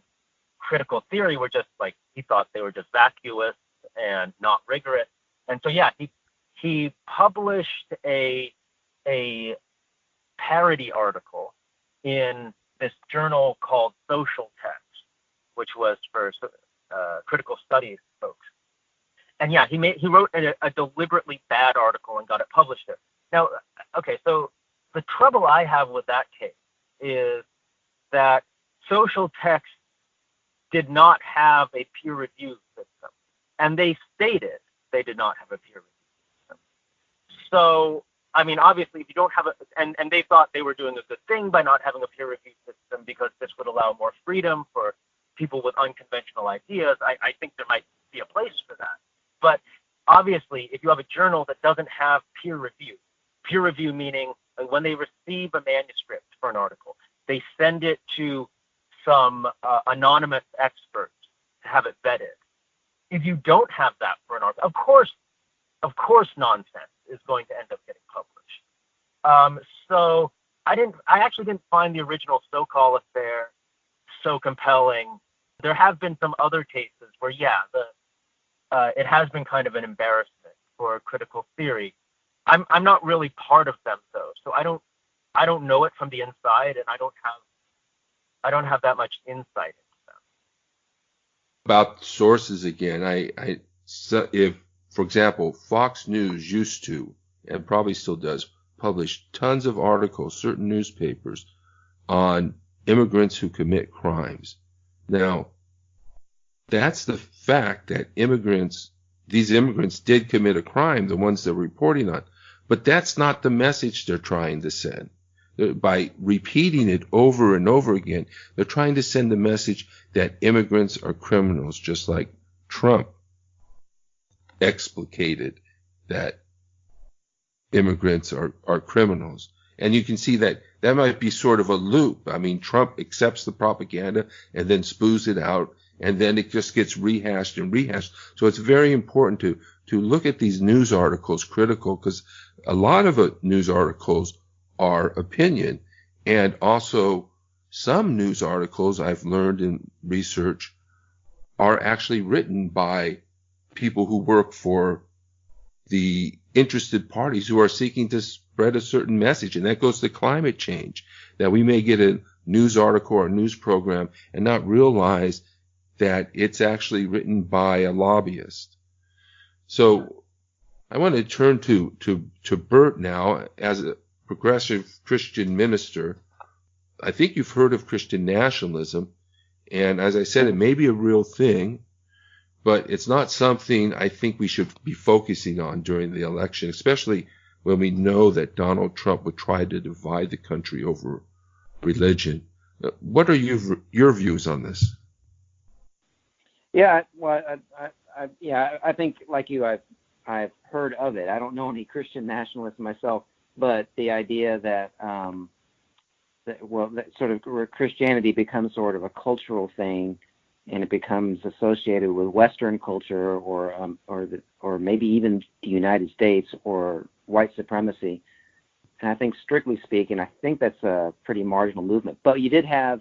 critical theory were just he thought they were just vacuous and not rigorous. And so yeah, he published a parody article in this journal called Social Text, which was for critical studies folks. And yeah, he wrote a deliberately bad article and got it published there. Now, okay, so the trouble I have with that case is that Social Text did not have a peer review system, and they stated they did not have a peer review system. So, I mean, obviously, if you don't have and they thought they were doing a good thing by not having a peer review system because this would allow more freedom for people with unconventional ideas. I think there might be a place for that. But obviously, if you have a journal that doesn't have peer review meaning when they receive a manuscript for an article, they send it to some anonymous expert to have it vetted. If you don't have that for an article, of course, nonsense is going to end up getting published. So I actually didn't find the original Sokal affair so compelling. There have been some other cases where, yeah, it has been kind of an embarrassment for critical theory. I'm not really part of them though, so I don't know it from the inside, and I don't have that much insight into them. About sources again, if, for example, Fox News used to, and probably still does, publish tons of articles, certain newspapers, on immigrants who commit crimes. Now, that's the fact that these immigrants did commit a crime, the ones they're reporting on. But that's not the message they're trying to send. By repeating it over and over again, they're trying to send the message that immigrants are criminals, just like Trump explicated that immigrants are criminals. And you can see that might be sort of a loop. I mean, Trump accepts the propaganda and then spews it out, and then it just gets rehashed and rehashed. So it's very important to look at these news articles critical, because a lot of news articles are opinion, and also some news articles I've learned in research are actually written by people who work for the interested parties who are seeking to spread a certain message. And that goes to climate change, that we may get a news article or a news program and not realize that it's actually written by a lobbyist. So I want to turn to Bert now as a progressive Christian minister. I think you've heard of Christian nationalism, and as I said, it may be a real thing, but it's not something I think we should be focusing on during the election, especially when we know that Donald Trump would try to divide the country over religion. What are your views on this? Yeah, well, I think like you, I've heard of it. I don't know any Christian nationalists myself, but the idea that that sort of where Christianity becomes sort of a cultural thing, and it becomes associated with Western culture or maybe even the United States or white supremacy. And I think, strictly speaking, I think that's a pretty marginal movement. But you did have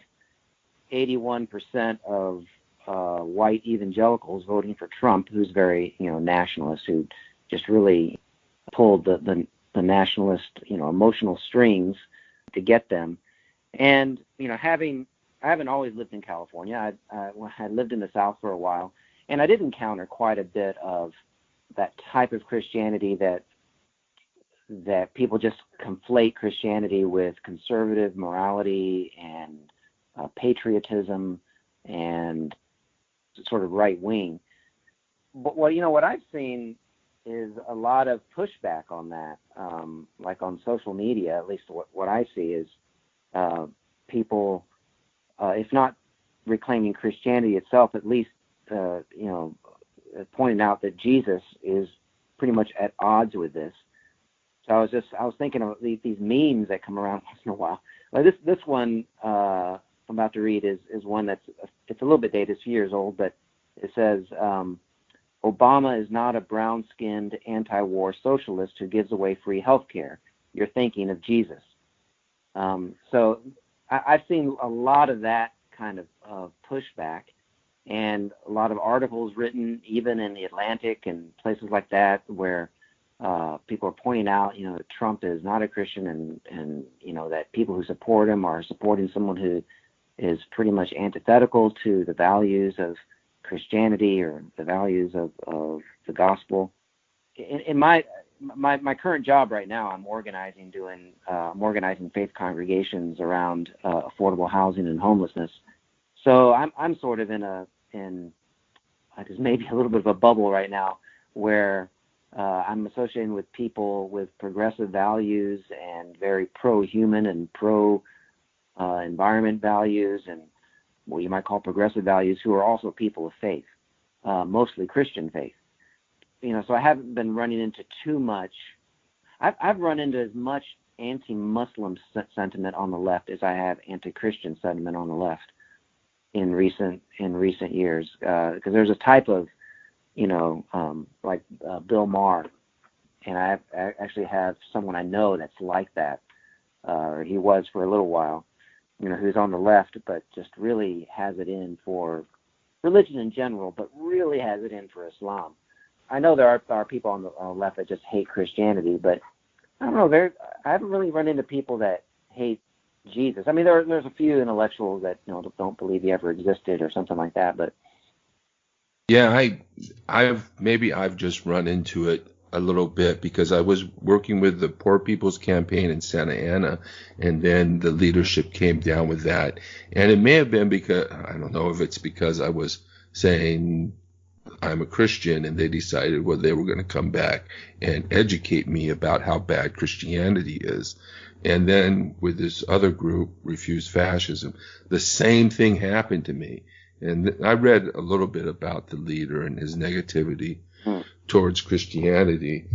81% of white evangelicals voting for Trump, who's very, nationalist, who just really pulled the nationalist, emotional strings to get them. And, I haven't always lived in California. I lived in the South for a while, and I did encounter quite a bit of that type of Christianity that people just conflate Christianity with conservative morality and patriotism and sort of right wing. But what I've seen is a lot of pushback on that. Like on social media, at least what I see is people, if not reclaiming Christianity itself, at least pointing out that Jesus is pretty much at odds with this. So I was thinking of these memes that come around once in a while. Like this one I'm about to read is one it's a little bit dated, it's a few years old, but it says, Obama is not a brown-skinned anti-war socialist who gives away free health care. You're thinking of Jesus. So I've seen a lot of that kind of pushback, and a lot of articles written even in the Atlantic and places like that where people are pointing out, that Trump is not a Christian, and that people who support him are supporting someone who is pretty much antithetical to the values of Christianity or the values of the gospel. In my current job right now, I'm organizing faith congregations around affordable housing and homelessness. So I'm sort of in just maybe a little bit of a bubble right now where I'm associating with people with progressive values and very pro-human and pro-environment values and what you might call progressive values, who are also people of faith, mostly Christian faith. So I haven't been running into too much. I've run into as much anti-Muslim sentiment on the left as I have anti-Christian sentiment on the left in recent years, because there's a type of like Bill Maher, and I actually have someone I know that's like that, or he was for a little while, who's on the left, but just really has it in for religion in general, but really has it in for Islam. I know there are people on the left that just hate Christianity, but I don't know. I haven't really run into people that hate Jesus. I mean, there's a few intellectuals that don't believe he ever existed or something like that, but yeah, I've just run into it a little bit because I was working with the Poor People's Campaign in Santa Ana, and then the leadership came down with that. And it may have been because, I don't know if it's because I was saying I'm a Christian, and they decided, well, they were going to come back and educate me about how bad Christianity is. And then with this other group, Refuse Fascism, the same thing happened to me. And I read a little bit about the leader and his negativity towards Christianity.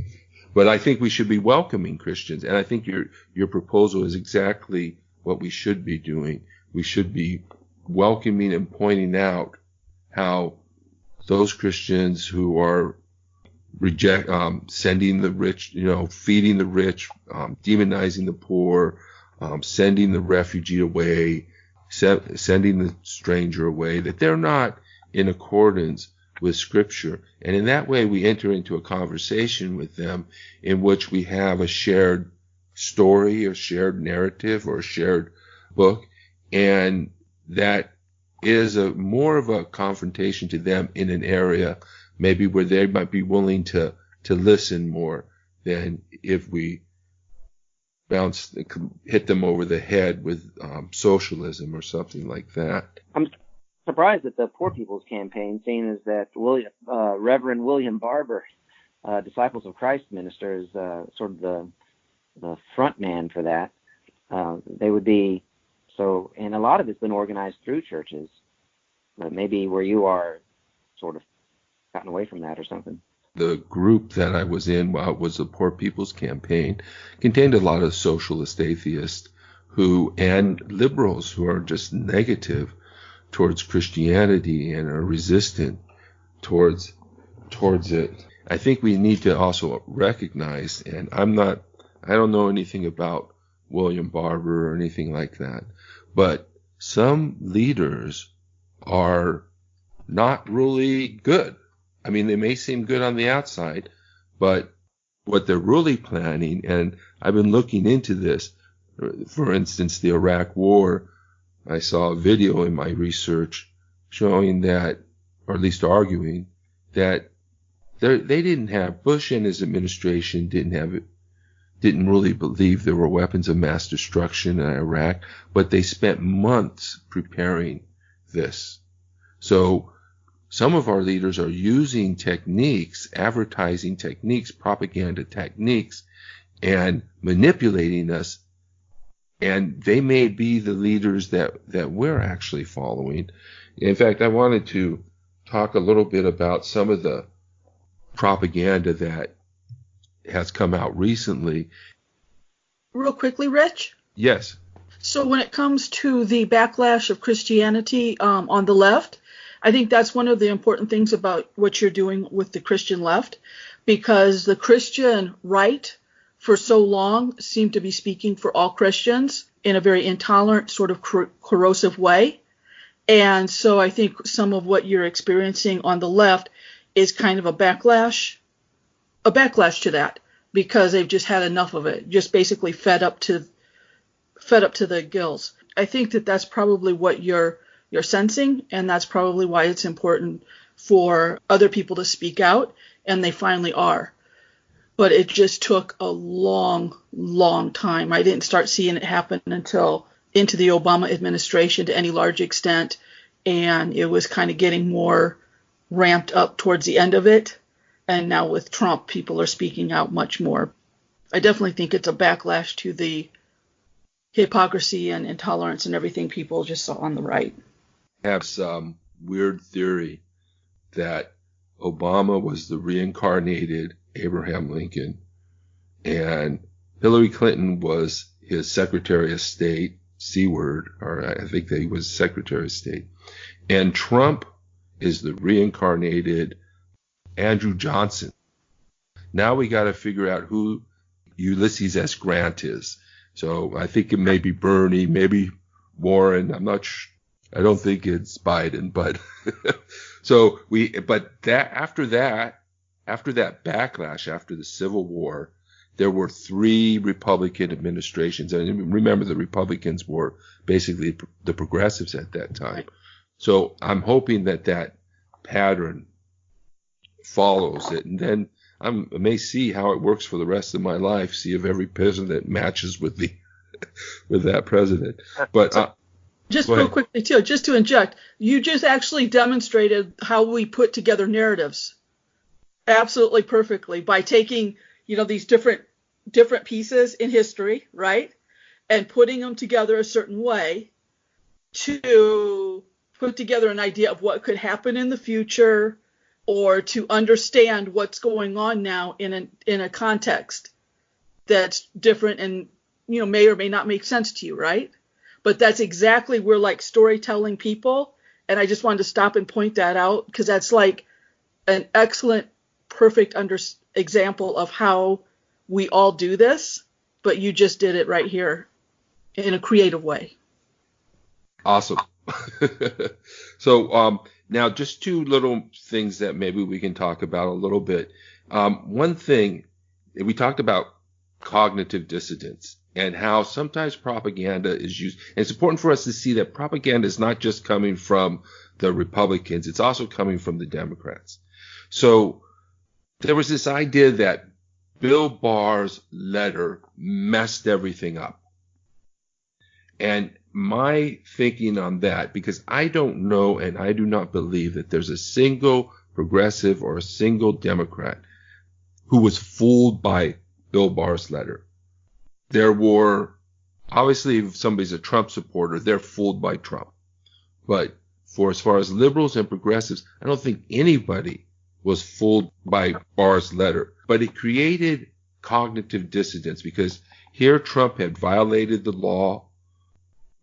But I think we should be welcoming Christians. And I think your proposal is exactly what we should be doing. We should be welcoming and pointing out how those Christians who are sending the rich, feeding the rich, demonizing the poor, sending the refugee away, sending the stranger away, that they're not in accordance with Scripture. And in that way, we enter into a conversation with them in which we have a shared story, a shared narrative, or a shared book, and that is more of a confrontation to them in an area maybe where they might be willing to listen more than if we hit them over the head with socialism or something like that. I'm surprised at the Poor People's Campaign, seeing as that Reverend William Barber, Disciples of Christ minister, is sort of the front man for that. They would be so, and a lot of it's been organized through churches, but maybe where you are sort of gotten away from that or something. The group that I was in, while it was the Poor People's Campaign, contained a lot of socialist atheists and liberals who are just negative towards Christianity and are resistant towards it. I think we need to also recognize, and I don't know anything about William Barber or anything like that, but some leaders are not really good. I mean, they may seem good on the outside, but what they're really planning, and I've been looking into this, for instance, the Iraq War, I saw a video in my research showing that, or at least arguing, that they didn't have, Bush and his administration didn't really believe there were weapons of mass destruction in Iraq, but they spent months preparing this. So some of our leaders are using techniques, advertising techniques, propaganda techniques, and manipulating us. And they may be the leaders that we're actually following. In fact, I wanted to talk a little bit about some of the propaganda that has come out recently. Real quickly, Rich? Yes. So when it comes to the backlash of Christianity on the left, I think that's one of the important things about what you're doing with the Christian left, because the Christian right for so long seemed to be speaking for all Christians in a very intolerant, sort of corrosive way. And so I think some of what you're experiencing on the left is kind of a backlash to that, because they've just had enough of it, just basically fed up to the gills. I think that that's probably what you're sensing, and that's probably why it's important for other people to speak out, and they finally are. But it just took a long, long time. I didn't start seeing it happen until into the Obama administration to any large extent, and it was kind of getting more ramped up towards the end of it. And now with Trump, people are speaking out much more. I definitely think it's a backlash to the hypocrisy and intolerance and everything people just saw on the right. I have some weird theory that Obama was the reincarnated Abraham Lincoln, and Hillary Clinton was his Secretary of State, C-word, or I think that he was Secretary of State, and Trump is the reincarnated Andrew Johnson. Now we got to figure out who Ulysses S. Grant is. So I think it may be Bernie, maybe Warren. I'm not sure. I don't think it's Biden, but after that backlash, after the Civil War, there were 3 Republican administrations. And remember, the Republicans were basically the progressives at that time. So I'm hoping that pattern follows it. And then I may see how it works for the rest of my life, see if every president matches with that president. But just real quickly, too, just to inject, you just actually demonstrated how we put together narratives absolutely perfectly by taking, these different pieces in history, right, and putting them together a certain way to put together an idea of what could happen in the future, or to understand what's going on now in a context that's different and may or may not make sense to you, right? But that's exactly, we're like storytelling people, and I just wanted to stop and point that out, because that's like an excellent, perfect example of how we all do this, but you just did it right here in a creative way. Awesome. So now just 2 little things that maybe we can talk about a little bit. One thing, we talked about cognitive dissonance and how sometimes propaganda is used. And it's important for us to see that propaganda is not just coming from the Republicans, it's also coming from the Democrats. So there was this idea that Bill Barr's letter messed everything up. And my thinking on that, because I don't know and I do not believe that there's a single progressive or a single Democrat who was fooled by Bill Barr's letter. There were, obviously, if somebody's a Trump supporter, they're fooled by Trump. But for as far as liberals and progressives, I don't think anybody was fooled by Barr's letter. But it created cognitive dissonance, because here Trump had violated the law,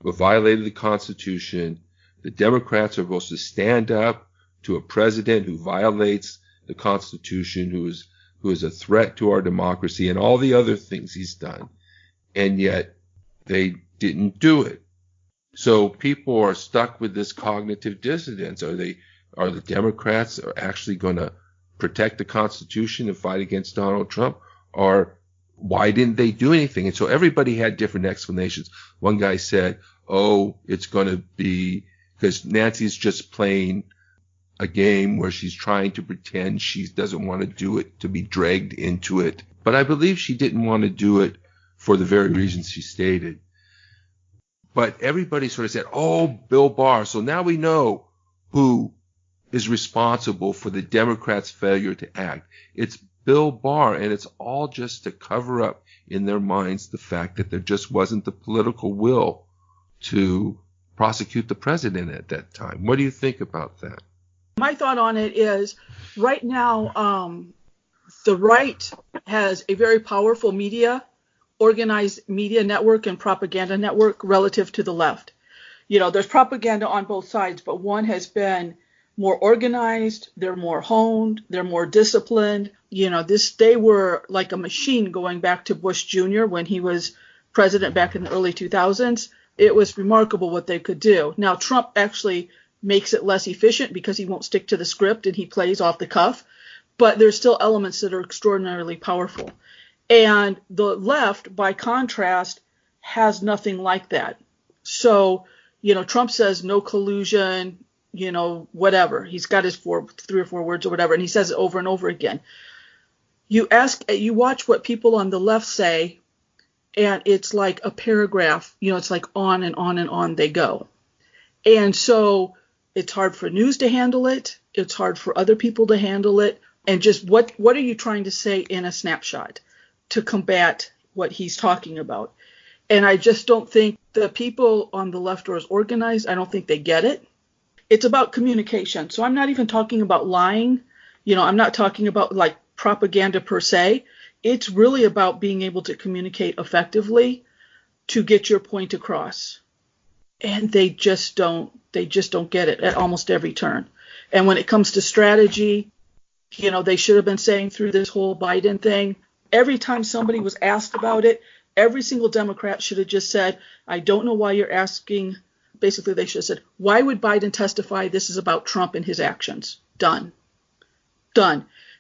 violated the Constitution. The Democrats are supposed to stand up to a president who violates the Constitution, who is a threat to our democracy and all the other things he's done. And yet they didn't do it. So people are stuck with this cognitive dissonance. Are the Democrats are actually going to protect the Constitution and fight against Donald Trump? Or why didn't they do anything? And so everybody had different explanations. One guy said, oh, it's going to be because Nancy's just playing a game where she's trying to pretend she doesn't want to do it, to be dragged into it. But I believe she didn't want to do it for the very reasons she stated. But everybody sort of said, oh, Bill Barr. So now we know who is responsible for the Democrats' failure to act. It's Bill Barr, and it's all just to cover up in their minds the fact that there just wasn't the political will to prosecute the president at that time. What do you think about that? My thought on it is right now, the right has a very powerful organized media network and propaganda network relative to the left. You know, there's propaganda on both sides, but one has been more organized, they're more honed, they're more disciplined. You know, they were like a machine going back to Bush Jr. when he was president back in the early 2000s. It was remarkable what they could do. Now, Trump actually makes it less efficient because he won't stick to the script and he plays off the cuff, but there's still elements that are extraordinarily powerful. And the left, by contrast, has nothing like that. So, you know, Trump says no collusion, you know, whatever. He's got his 3 or 4 words or whatever, and he says it over and over again. You watch what people on the left say, and it's like a paragraph, you know, it's like on and on and on they go. And so it's hard for news to handle it. It's hard for other people to handle it. And just what are you trying to say in a snapshot to combat what he's talking about? And I just don't think the people on the left are as organized. I don't think they get it. It's about communication. So I'm not even talking about lying. You know, I'm not talking about like propaganda per se. It's really about being able to communicate effectively to get your point across. And they just don't get it at almost every turn. And when it comes to strategy, you know, they should have been saying through this whole Biden thing, every time somebody was asked about it, every single Democrat should have just said, I don't know why you're asking. Basically, they should have said, why would Biden testify? This is about Trump and his actions. Done.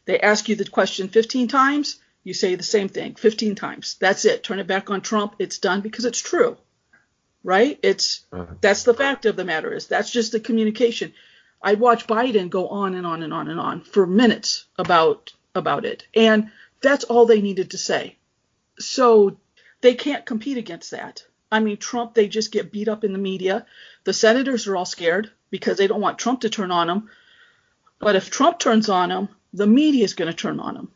They ask you the question 15 times. You say the same thing 15 times. That's it. Turn it back on Trump. It's done because it's true. Right? That's the fact of the matter is that's just the communication. I watch Biden go on and on and on and on for minutes about it. And that's all they needed to say. So they can't compete against that. I mean, Trump, they just get beat up in the media. The senators are all scared because they don't want Trump to turn on them. But if Trump turns on them, the media is going to turn on them.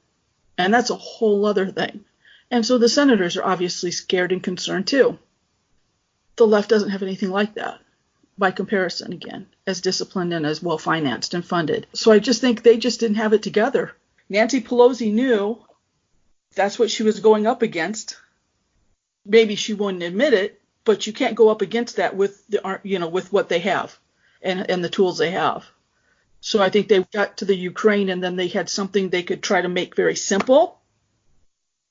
And that's a whole other thing. And so the senators are obviously scared and concerned too. The left doesn't have anything like that by comparison, again, as disciplined and as well financed and funded. So I just think they just didn't have it together. Nancy Pelosi knew that's what she was going up against. Maybe she wouldn't admit it, but you can't go up against that with with what they have and the tools they have. So I think they got to the Ukraine and then they had something they could try to make very simple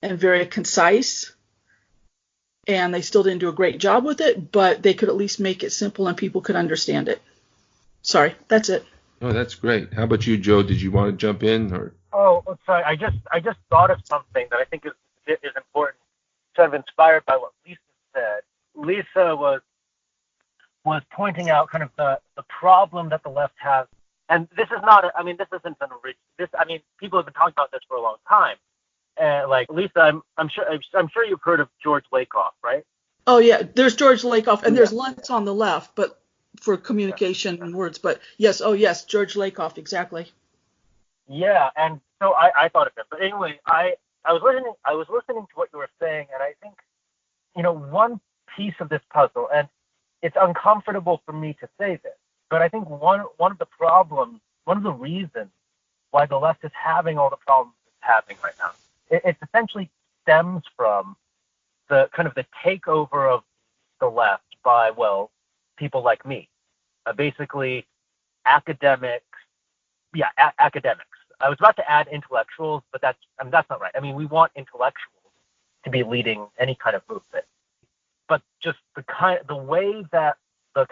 and very concise. And they still didn't do a great job with it, but they could at least make it simple and people could understand it. Sorry, that's it. Oh, that's great. How about you, Joe? Did you want to jump in? Or? Oh, sorry. I just thought of something that I think is important, sort of inspired by what Lisa said. Lisa was pointing out kind of the problem that the left has. And this is not, this isn't an original, people have been talking about this for a long time. Like Lisa, I'm sure you've heard of George Lakoff, right? Oh yeah, there's George Lakoff, and there's Lentz on the left, but for communication and words. But yes, George Lakoff, exactly. Yeah, and so I thought of him. But anyway, I was listening to what you were saying, and I think, one piece of this puzzle, and it's uncomfortable for me to say this, but I think one of the reasons why the left is having all the problems it's having right now, it essentially stems from the kind of the takeover of the left by, people like me. basically academics. Yeah, academics. I was about to add intellectuals, but that's not right. I mean, we want intellectuals to be leading any kind of movement, but just the way that the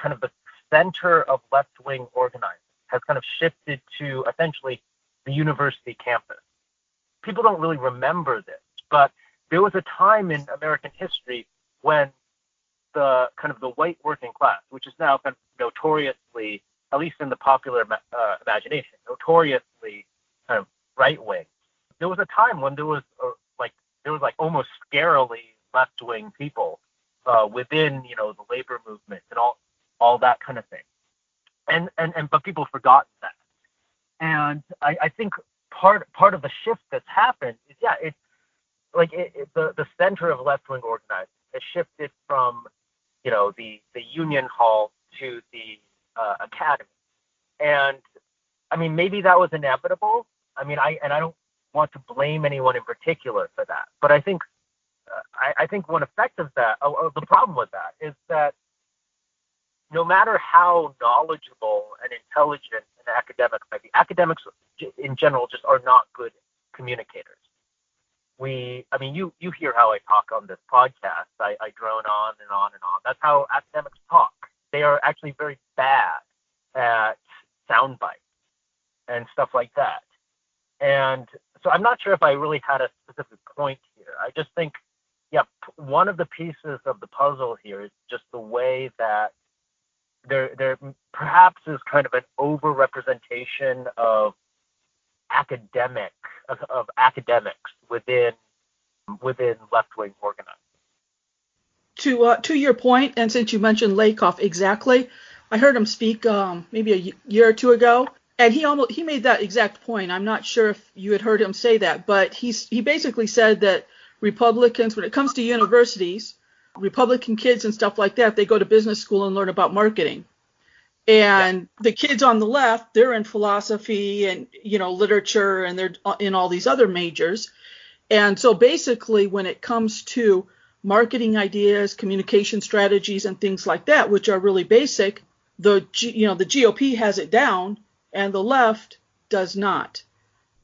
center of left-wing organizing has kind of shifted to essentially the university campus. People don't really remember this, but there was a time in American history when the white working class, which is now kind of notoriously, at least in the popular imagination, notoriously kind of right wing. There was a time when there was almost scarily left wing people within the labor movement and all that kind of thing, but people have forgotten that. And I think part of the shift that's happened is it's like the center of left wing organizing has shifted from the union hall to the academy. And I mean, maybe that was inevitable. I mean, I don't want to blame anyone in particular for that, but I think one effect of that, the problem with that, is that no matter how knowledgeable and intelligent an academic might be, academics in general just are not good communicators. You hear how I talk on this podcast. I drone on and on and on. That's how academics talk. They are actually very bad at sound bites and stuff like that. And so I'm not sure if I really had a specific point here. I just think, one of the pieces of the puzzle here is just the way that there perhaps is kind of an overrepresentation of academics within left-wing organizing. To your point, and since you mentioned Lakoff, exactly, I heard him speak maybe a year or two ago, and he made that exact point. I'm not sure if you had heard him say that, but he basically said that Republicans, when it comes to universities, Republican kids and stuff like that, they go to business school and learn about marketing. And the kids on the left, they're in philosophy and, literature, and they're in all these other majors. And so basically, when it comes to marketing ideas, communication strategies, and things like that, which are really basic, the GOP has it down and the left does not.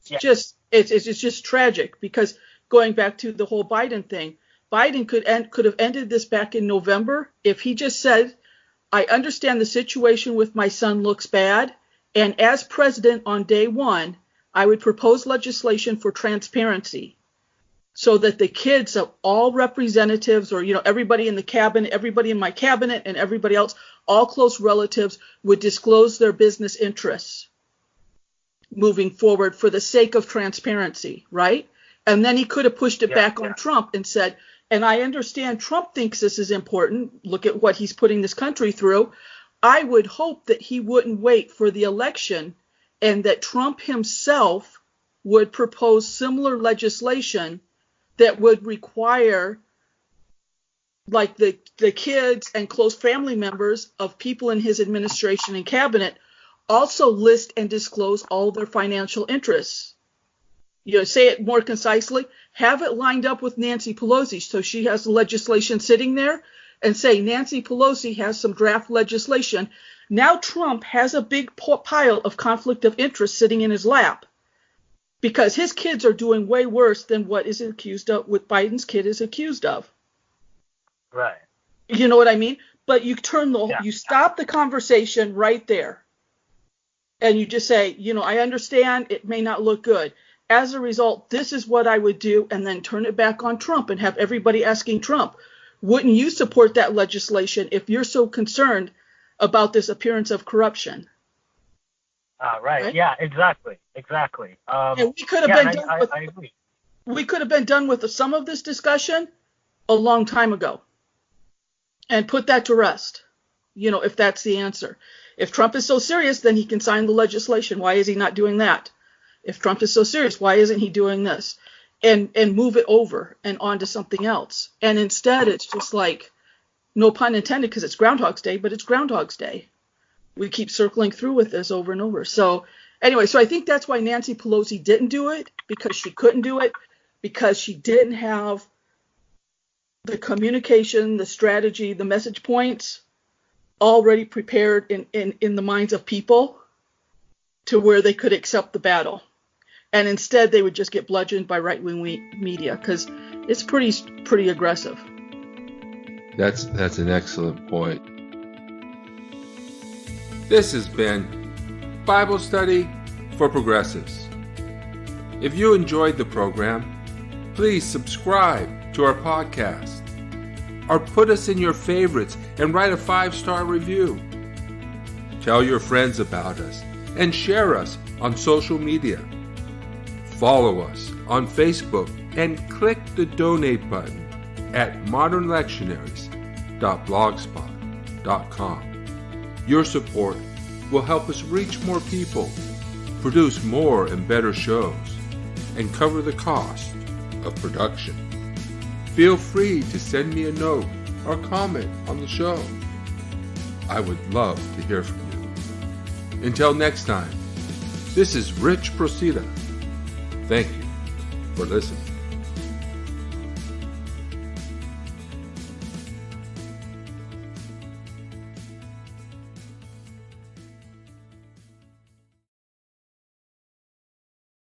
It's just tragic, because going back to the whole Biden thing, Biden could have ended this back in November if he just said, I understand the situation with my son looks bad, and as president on day one, I would propose legislation for transparency so that the kids of all representatives, or everybody in the cabinet, everybody in my cabinet, and everybody else, all close relatives, would disclose their business interests moving forward for the sake of transparency, right? And then he could have pushed it back on Trump and said, and I understand Trump thinks this is important. Look at what he's putting this country through. I would hope that he wouldn't wait for the election, and that Trump himself would propose similar legislation that would require, like, the kids and close family members of people in his administration and cabinet also list and disclose all their financial interests. Say it more concisely, have it lined up with Nancy Pelosi, so she has the legislation sitting there, and say Nancy Pelosi has some draft legislation. Now Trump has a big pile of conflict of interest sitting in his lap, because his kids are doing way worse than what is accused of, what Biden's kid is accused of. Right. You know what I mean? But you you stop the conversation right there, and you just say, I understand it may not look good. As a result, this is what I would do, and then turn it back on Trump and have everybody asking Trump, wouldn't you support that legislation if you're so concerned about this appearance of corruption? Right. Yeah, exactly. And we could have been done with, I agree. We could have been done with some of this discussion a long time ago and put that to rest, if that's the answer. If Trump is so serious, then he can sign the legislation. Why is he not doing that? If Trump is so serious, why isn't he doing this? And move it over and on to something else. And instead, it's just like, no pun intended, because it's Groundhog's Day, but it's Groundhog's Day. We keep circling through with this over and over. So anyway, I think that's why Nancy Pelosi didn't do it, because she couldn't do it, because she didn't have the communication, the strategy, the message points already prepared in the minds of people to where they could accept the battle. And instead, they would just get bludgeoned by right-wing media because it's pretty aggressive. That's an excellent point. This has been Bible Study for Progressives. If you enjoyed the program, please subscribe to our podcast or put us in your favorites and write a 5-star review. Tell your friends about us and share us on social media. Follow us on Facebook and click the donate button at modernlectionaries.blogspot.com. Your support will help us reach more people, produce more and better shows, and cover the cost of production. Feel free to send me a note or comment on the show. I would love to hear from you. Until next time, this is Rich Procida. Thank you for listening.